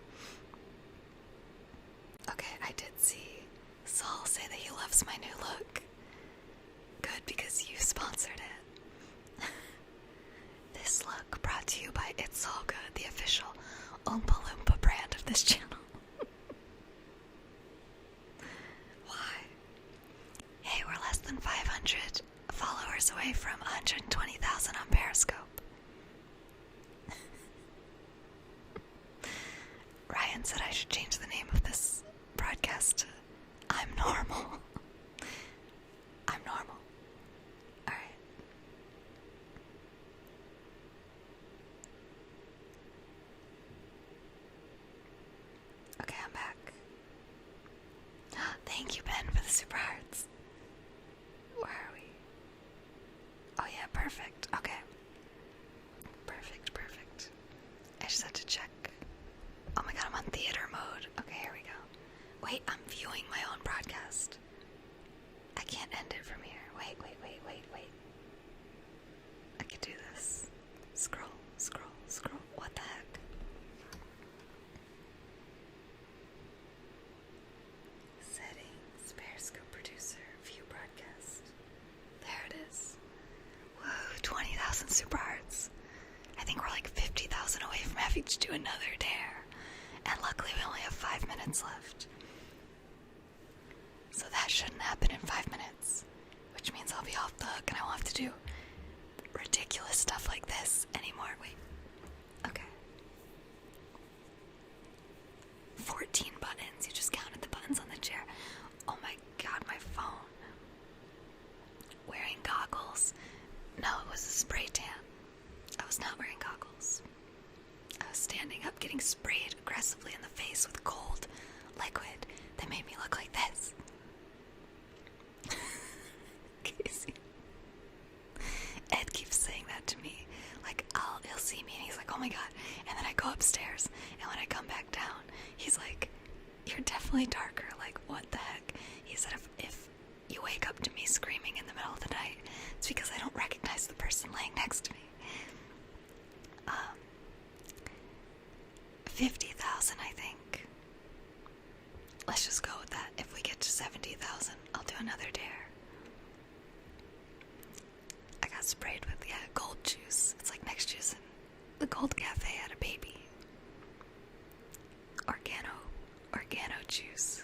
Okay, I did see Saul say that he loves my new look. Good, because you sponsored it. This look brought to you by It's All Good, the official Oompa Loompa brand of this channel. Why? Hey, we're less than 500 followers away from 120,000 on Periscope. Ryan said I should change the name of this broadcast to I'm Normal. I'm normal. Alright. Okay, I'm back. Thank you, Ben, for the super hearts. Where are we? Oh yeah, perfect. Okay. Perfect. I just had to check. Oh my god, I'm on theater mode. Okay, here we go. Wait, I'm viewing my own broadcast. I can't end it from here. Wait. I could do this. Scroll. What the heck? Settings, Periscope producer, view broadcast. There it is. Whoa, 20,000 super hearts. I think we're like 50,000 away from having to do another dare. And luckily we only have 5 minutes left. So that shouldn't happen in 5 minutes. Which means I'll be off the hook and I won't have to do ridiculous stuff like this anymore. Wait. Okay. 14 buttons. You just counted the buttons on the chair. Oh my god, my phone. Wearing goggles. No, it was a spray tan. I was not wearing goggles. I was standing up getting sprayed aggressively in the face with cold liquid that made me look like this. Casey. Ed keeps saying that to me. Like, he'll see me and he's like, oh my god. And then I go upstairs and when I come back down, he's like, you're definitely darker. Like, what the heck? He said if you wake up to me screaming in the middle of the night, it's because I don't recognize the person laying next to me. 50,000, I think. Let's just go with that. If we get to 70,000, I'll do another dare. I got sprayed with, gold juice. It's like Next Juice and the Gold Cafe had a baby. Organo juice.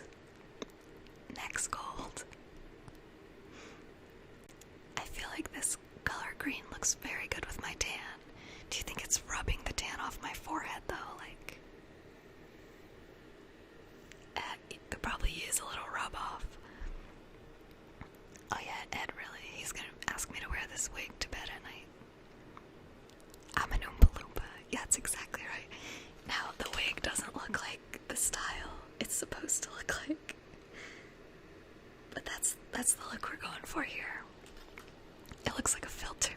Next Gold. I feel like this color green looks very good with my tan. Do you think it's rubbing the tan off my forehead though? Like, it could probably use a little rub off. Oh yeah, Ed really, he's gonna ask me to wear this wig to bed at night. I'm an Oompa Loompa. Yeah, that's exactly right. Now, the wig doesn't look like the style it's supposed to look like. But that's the look we're going for here. It looks like a filter.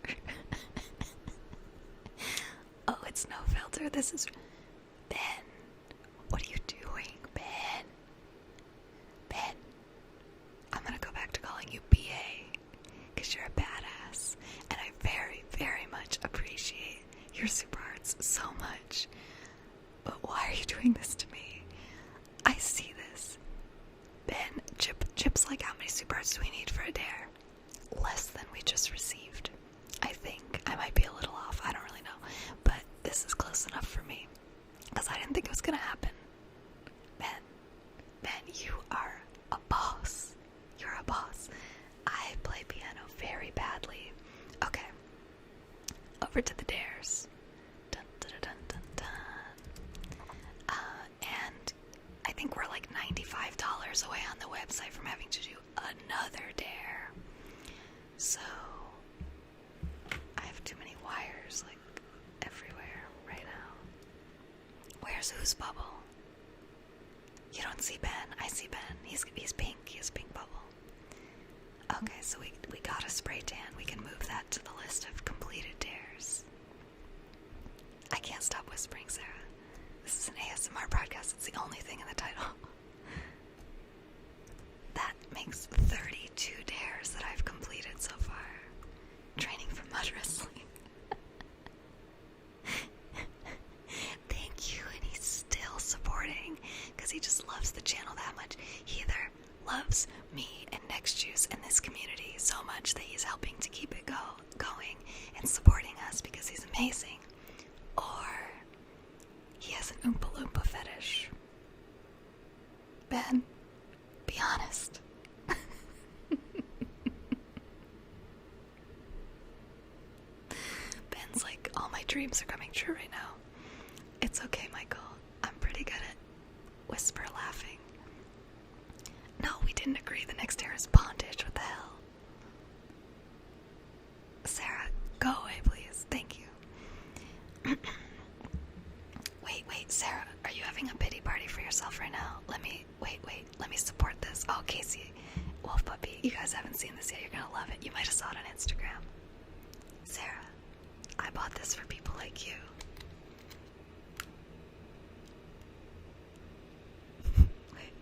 Oh, it's no filter. This is... Ben, what are you doing? Ben. I'm gonna go back to calling you BA, because you're a badass, and I very, very much appreciate your super hearts so much. But why are you doing this to me? I see this. Ben, Chip's like, how many super hearts do we need for a dare? Less than we just received. I think. I might be a little off. I don't really know. But this is close enough for me. Because I didn't think it was going to happen. Ben, you are a boss. You're a boss. I play piano very badly. Okay. Over to the dares. Dun, dun, dun, dun, dun. And I think we're like $95 away on the website from having to do another dare. So I have too many wires like everywhere right now. Where's whose bubble? You don't see Ben. I see Ben. He's pink. He has a pink bubble. Okay, so we got a spray tan. We can move that to the list of completed dares. I can't stop whispering, Sarah. This is an ASMR broadcast. It's the only thing in the title. That makes 32 dares that I've completed so far. Training for mud wrestling. Thank you, and he's still supporting because he just loves the channel that much. He either loves me and Next Juice and this community so much that he's helping to keep it going and supporting us because he's amazing, or he has an Oompa Loompa fetish. Ben, be honest. Ben's like, all my dreams are coming true right now. It's okay, Michael. I'm pretty good at whisper laughing. No, we didn't agree. The next dare is bondage. What the hell? Sarah, go away, please. Thank you. Wait, Sarah, are you having a pity party for yourself right now? Let me support this. Oh, Casey, Wolf Puppy, you guys haven't seen this yet. You're gonna love it. You might have saw it on Instagram. Sarah, I bought this for people like you. Wait,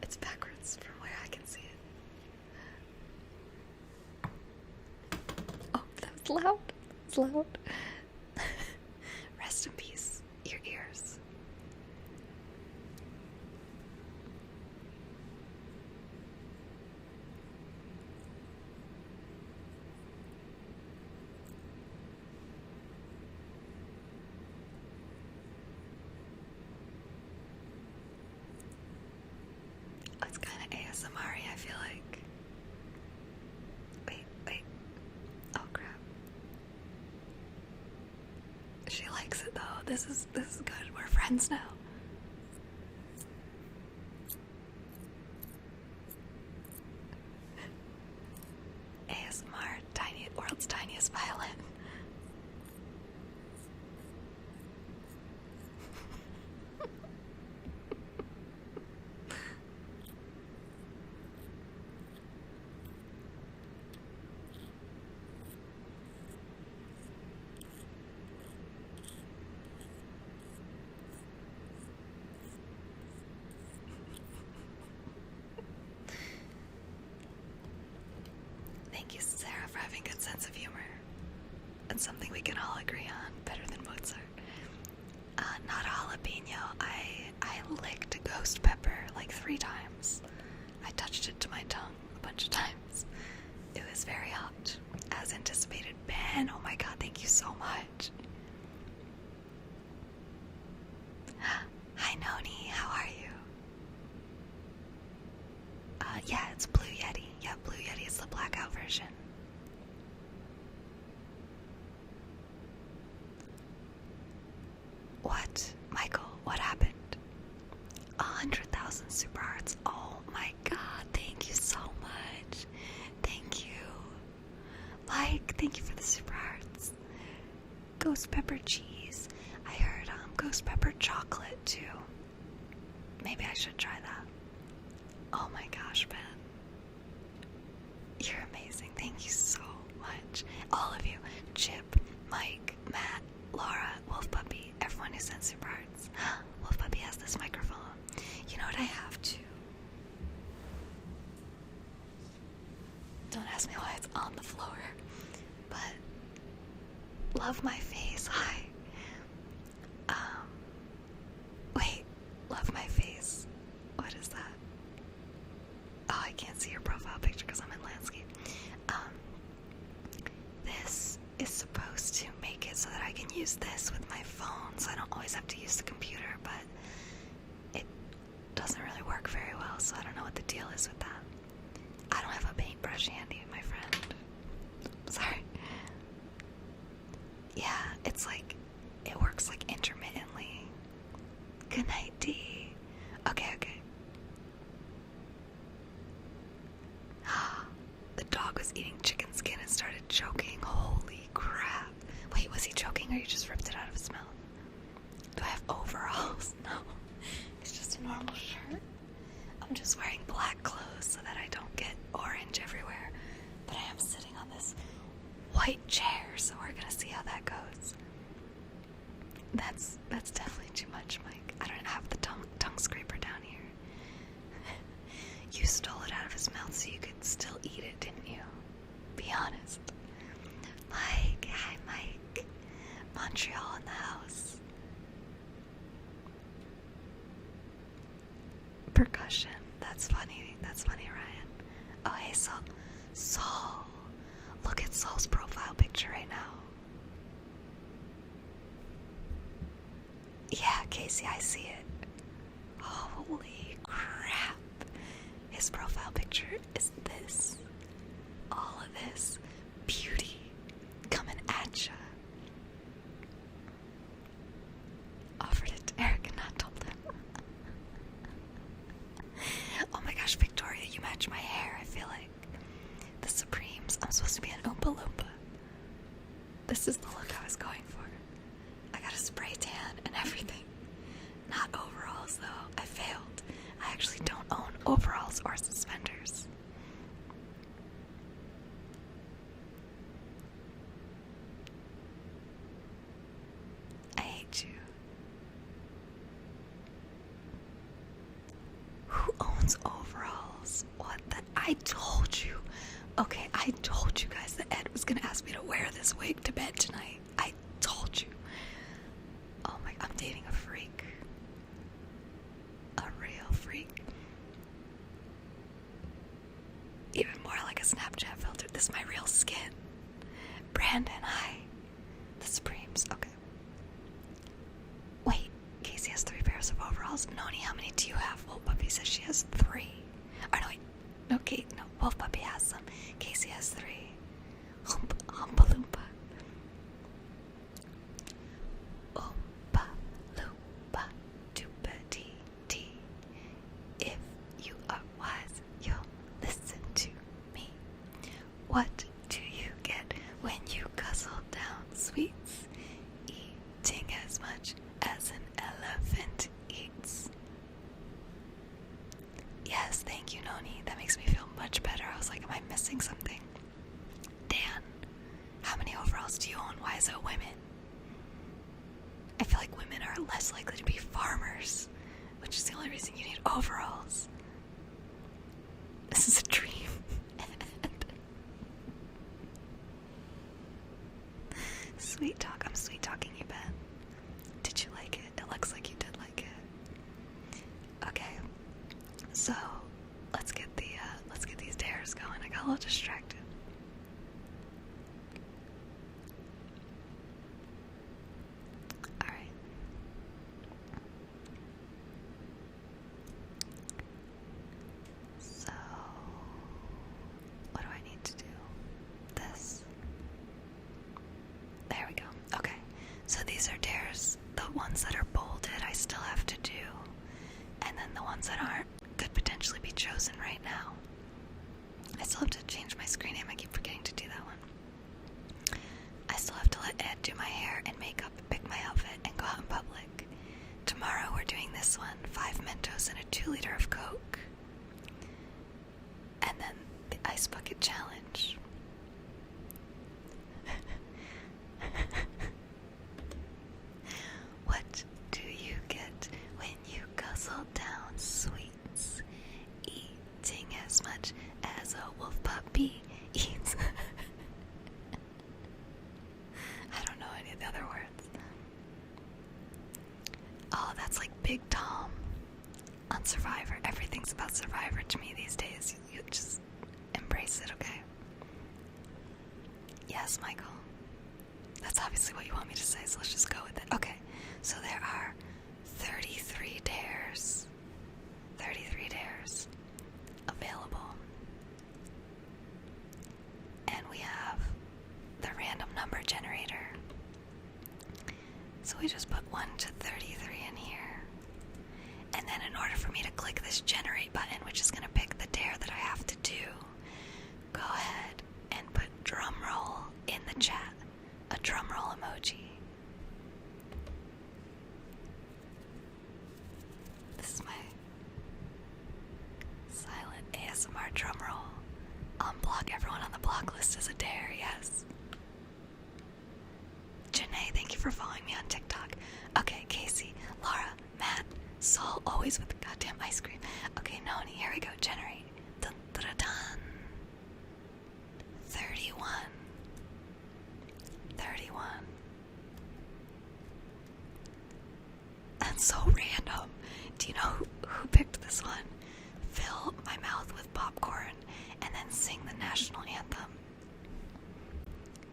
it's backwards from where I can see it. Oh, that was loud. It's loud. Rest in peace, your ears. It's kind of ASMR-y, I feel like. Wait. Oh crap. She likes it though. This is good. We're friends now. ASMR, world's tiniest violin. Thank you, Sarah, for having a good sense of humor. It's something we can all agree on, better than Mozart. Not a jalapeno. I licked a ghost pepper like 3 times. I touched it to my tongue a bunch of times. It was very hot. As anticipated. Ben, oh my god, thank you so much. Hi, Noni, how are you? Yeah, it's Blue Yeti. Yeah, Blue Yeti is the blackout version. What? Michael, what happened? 100,000 super hearts. Oh my god, thank you so much. Thank you. Like, thank you for the super hearts. Ghost pepper cheese. I heard ghost pepper chocolate too. Maybe I should try that. Oh my gosh, Ben. You're amazing. Thank you so much. All of you. Chip, Mike, Matt, Laura, Wolf Puppy, everyone who sent super hearts. Wolf Puppy has this microphone. You know what I have to? Don't ask me why it's on the floor. But love my face. Hi. Wait. Love my face. What is that? Oh, I can't see your profile picture because I'm in landscape. This is supposed to make it so that I can use this with my phone, so I don't always have to use the computer, but it doesn't really work very well, so I don't know what the deal is with that. I don't have a paintbrush handy, my friend. Sorry. Yeah, it's like, it works like intermittently. Good night, D. Okay. The dog was eating chicken skin and started choking. Holy crap. Wait, was he choking or you just ripped it out of his mouth? Do I have overalls? was wearing black clothes so that I don't get orange everywhere. But I am sitting on this white chair, so we're gonna see how that goes. That's definitely too much, Mike. I don't have the tongue scraper down here. You stole it out of his mouth so you could still eat it, didn't you? Be honest. Mike, hi Mike. Montreal in the house. Percussion. That's funny. That's funny, Ryan. Oh, hey, Saul. Saul. Look at Saul's profile picture right now. Yeah, Casey, I see it. Holy crap. His profile picture is this. All of this beauty coming at ya. Offered it to Eric and not told him. Oh my gosh, Victoria, you match my hair. I feel like the Supremes. I'm supposed to be an Oompa Loompa. This is the look I was going for. I got a spray tan and everything. Not overalls, though. I failed. I actually don't own overalls or suspenders. I hate you. Who owns overalls? What the? I told you. Okay, I told you guys that Ed was gonna ask me to wear this wig to bed tonight. I told you. Oh my, I'm dating a freak. A real freak. Even more like a Snapchat filter. This is my real skin. Brandon, hi. The Supremes, okay. Wait, Casey has 3 pairs of overalls. Noni, how many do you have? Wolf Puppy says she has 3. Or no, wait. No, Kate, no. Wolf Puppy has some. Casey has 3. Oompa Loompa. Oompa Loompa. Doopa dee dee. If you are wise, you'll listen to me. What do you get when you guzzle down sweets? Eating as much as an elephant eats. Yes, thank you, Noni. That makes me feel much better. I was like, am I missing something? Dan, how many overalls do you own? Why is it women? I feel like women are less likely to be farmers, which is the only reason you need overalls. This is a dream. Sweet talk. I'm sweet talking you, Ben. Did you like it? It looks like you did like it. Okay. So, let's get these dares going. I got a little distracted. Alright. So, what do I need to do? This. There we go. Okay. So these are dares. The ones that are bolded I still have to do. And then the ones that aren't could potentially be chosen right now. I still have to change my screen name. I keep forgetting to do that one. I still have to let Ed do my hair and makeup, pick my outfit, and go out in public. Tomorrow we're doing this one. 5 Mentos and a 2-liter of Coke. And then the Ice Bucket Challenge. What do you get when you guzzle down sweets? Eating as much as a wolf puppy eats. I don't know any of the other words. Oh, that's like Big Tom on Survivor. Everything's about Survivor to me these days. You just embrace it, okay? Yes, Michael. That's obviously what you want me to say, so let's just go with it. Okay, so there are 33 dares. 33 dares available. And we have the random number generator. So we just put 1 to 33 in here. And then in order for me to click this generate button, which is going to pick the dare that I have to do, go ahead and put drum roll in the chat. A drum roll emoji. This is my ASMR drumroll. Unblock everyone on the block list as a dare, yes. Janae, thank you for following me on TikTok. Okay, Casey, Laura, Matt, Saul, always with the goddamn ice cream. Okay, Noni, here we go, generate. Dun, dun, dun, dun. 31. 31. That's so random. Do you know who picked this one? Fill my mouth with popcorn and then sing the national anthem.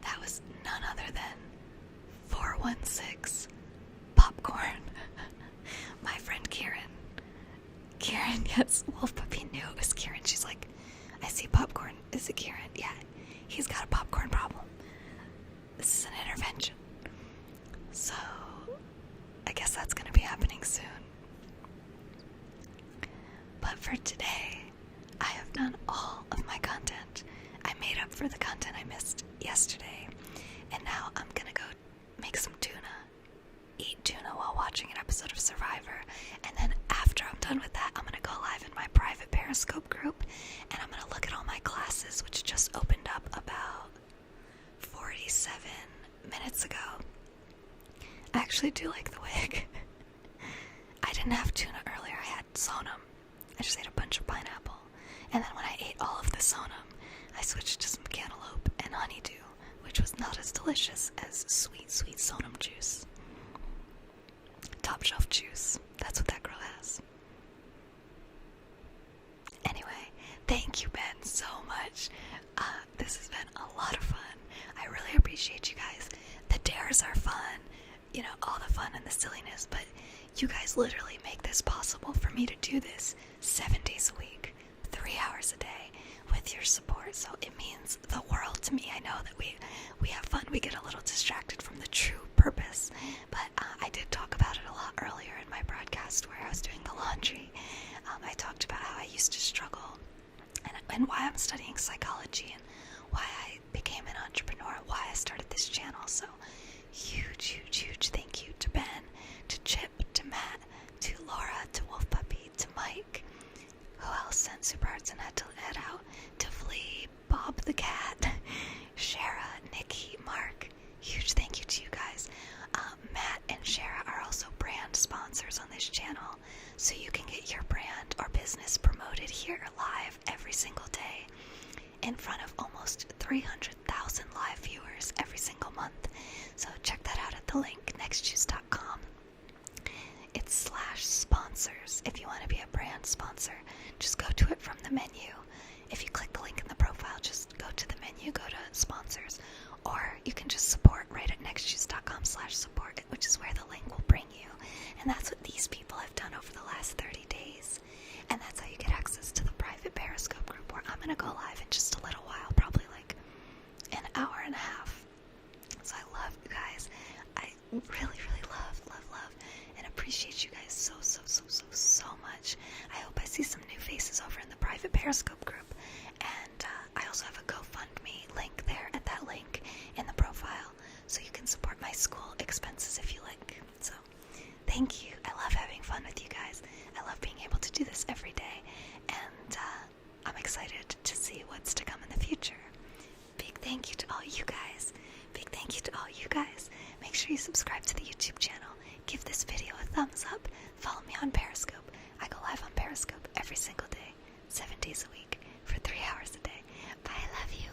That was none other than 416 Popcorn. My friend Kieran. Kieran, yes, Wolf Puppy knew it was Kieran. She's like, I see popcorn. Is it Kieran? Yeah, he's got a popcorn problem. This is an intervention. So, I guess that's going to be happening soon. But for today, I have done all of my content. I made up for the content I missed yesterday. And now I'm going to go make some tuna. Eat tuna while watching an episode of Survivor. And then after I'm done with that, I'm going to go live in my private Periscope group. And I'm going to look at all my classes, which just opened up about 47 minutes ago. I actually do like the wig. I didn't have tuna earlier. I had sonum. I just ate a bunch of pineapple. And then when I ate all of the sonum, I switched to some cantaloupe and honeydew, which was not as delicious as sweet, sweet sonum juice. Top shelf juice. That's what that girl has. Anyway, thank you, Ben, so much. This has been a lot of fun. I really appreciate you guys. The dares are fun. You know, all the fun and the silliness, but you guys literally make this possible for me to do this 7 days a week, 3 hours a day with your support. So it means the world to me. I know that we have fun. We get a little distracted from the true purpose, but I did talk about it a lot earlier in my broadcast where I was doing the laundry. I talked about how I used to struggle and why I'm studying psychology and why I became an entrepreneur, why I started this channel. So huge, huge, huge thank you to Ben, to Chip, to Matt, to Laura, to Wolf Puppy, to Mike. Who else sent super hearts and had to head out? To Flea, Bob the cat, Shara, Nikki, Mark. Huge thank you to you guys. Matt and Shara are also brand sponsors on this channel, so you can get your brand or business promoted here live every single day in front of almost 300,000 live viewers every single month. So check that out at the link, nextjuice.com. It's /sponsors. If you want to be a brand sponsor, just go to it from the menu. If you click the link in the profile, just go to the menu, go to sponsors, or you can just support right at nextjuice.com/support, which is where the link will bring you. And that's what these people have done over the last 30 days. And that's how you get access to the private Periscope group where I'm going to go live in just a little while, probably like an hour and a half. So I love you guys. I really, really love and appreciate you guys so much. I hope I see some new faces over in the private Periscope group. And I also have a GoFundMe link there at that link in the profile, so you can support my school expenses if you like. So thank you. I love having fun with you guys. I love being able to do this every day, and I'm excited to see what's to come in the future. Big thank you to all you guys. Big thank you to all you guys. Make sure you subscribe to the YouTube channel. Give this video a thumbs up. Follow me on Periscope. I go live on Periscope every single day, 7 days a week, for 3 hours a day. Bye, I love you.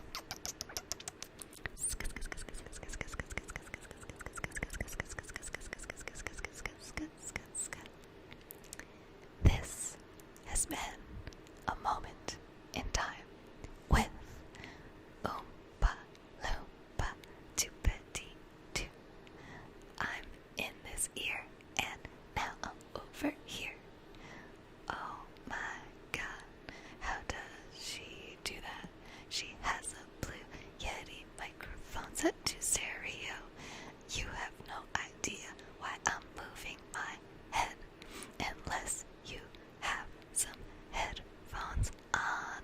This has been a moment in time with Oompa Loompa Doopity Doo. I'm in this ear and now I'm over here. Oh my god, how does she do that? She has a blue Yeti microphone set to stereo. You have no idea why I'm moving my head unless you have some headphones on.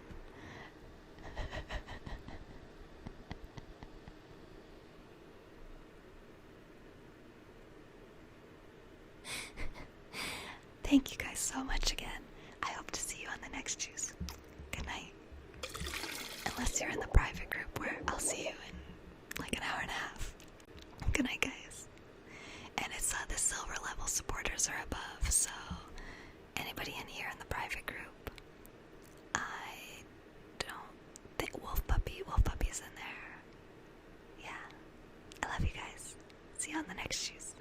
Thank you guys so much again. I hope to see you on the next juice. Good night. Unless you're in the private group where I'll see you in like an hour and a half. Good night, guys. And it's the silver level supporters are above, so anybody in here in the private group, I don't think Wolf Puppy's in there. Yeah. I love you guys. See you on the next shoes.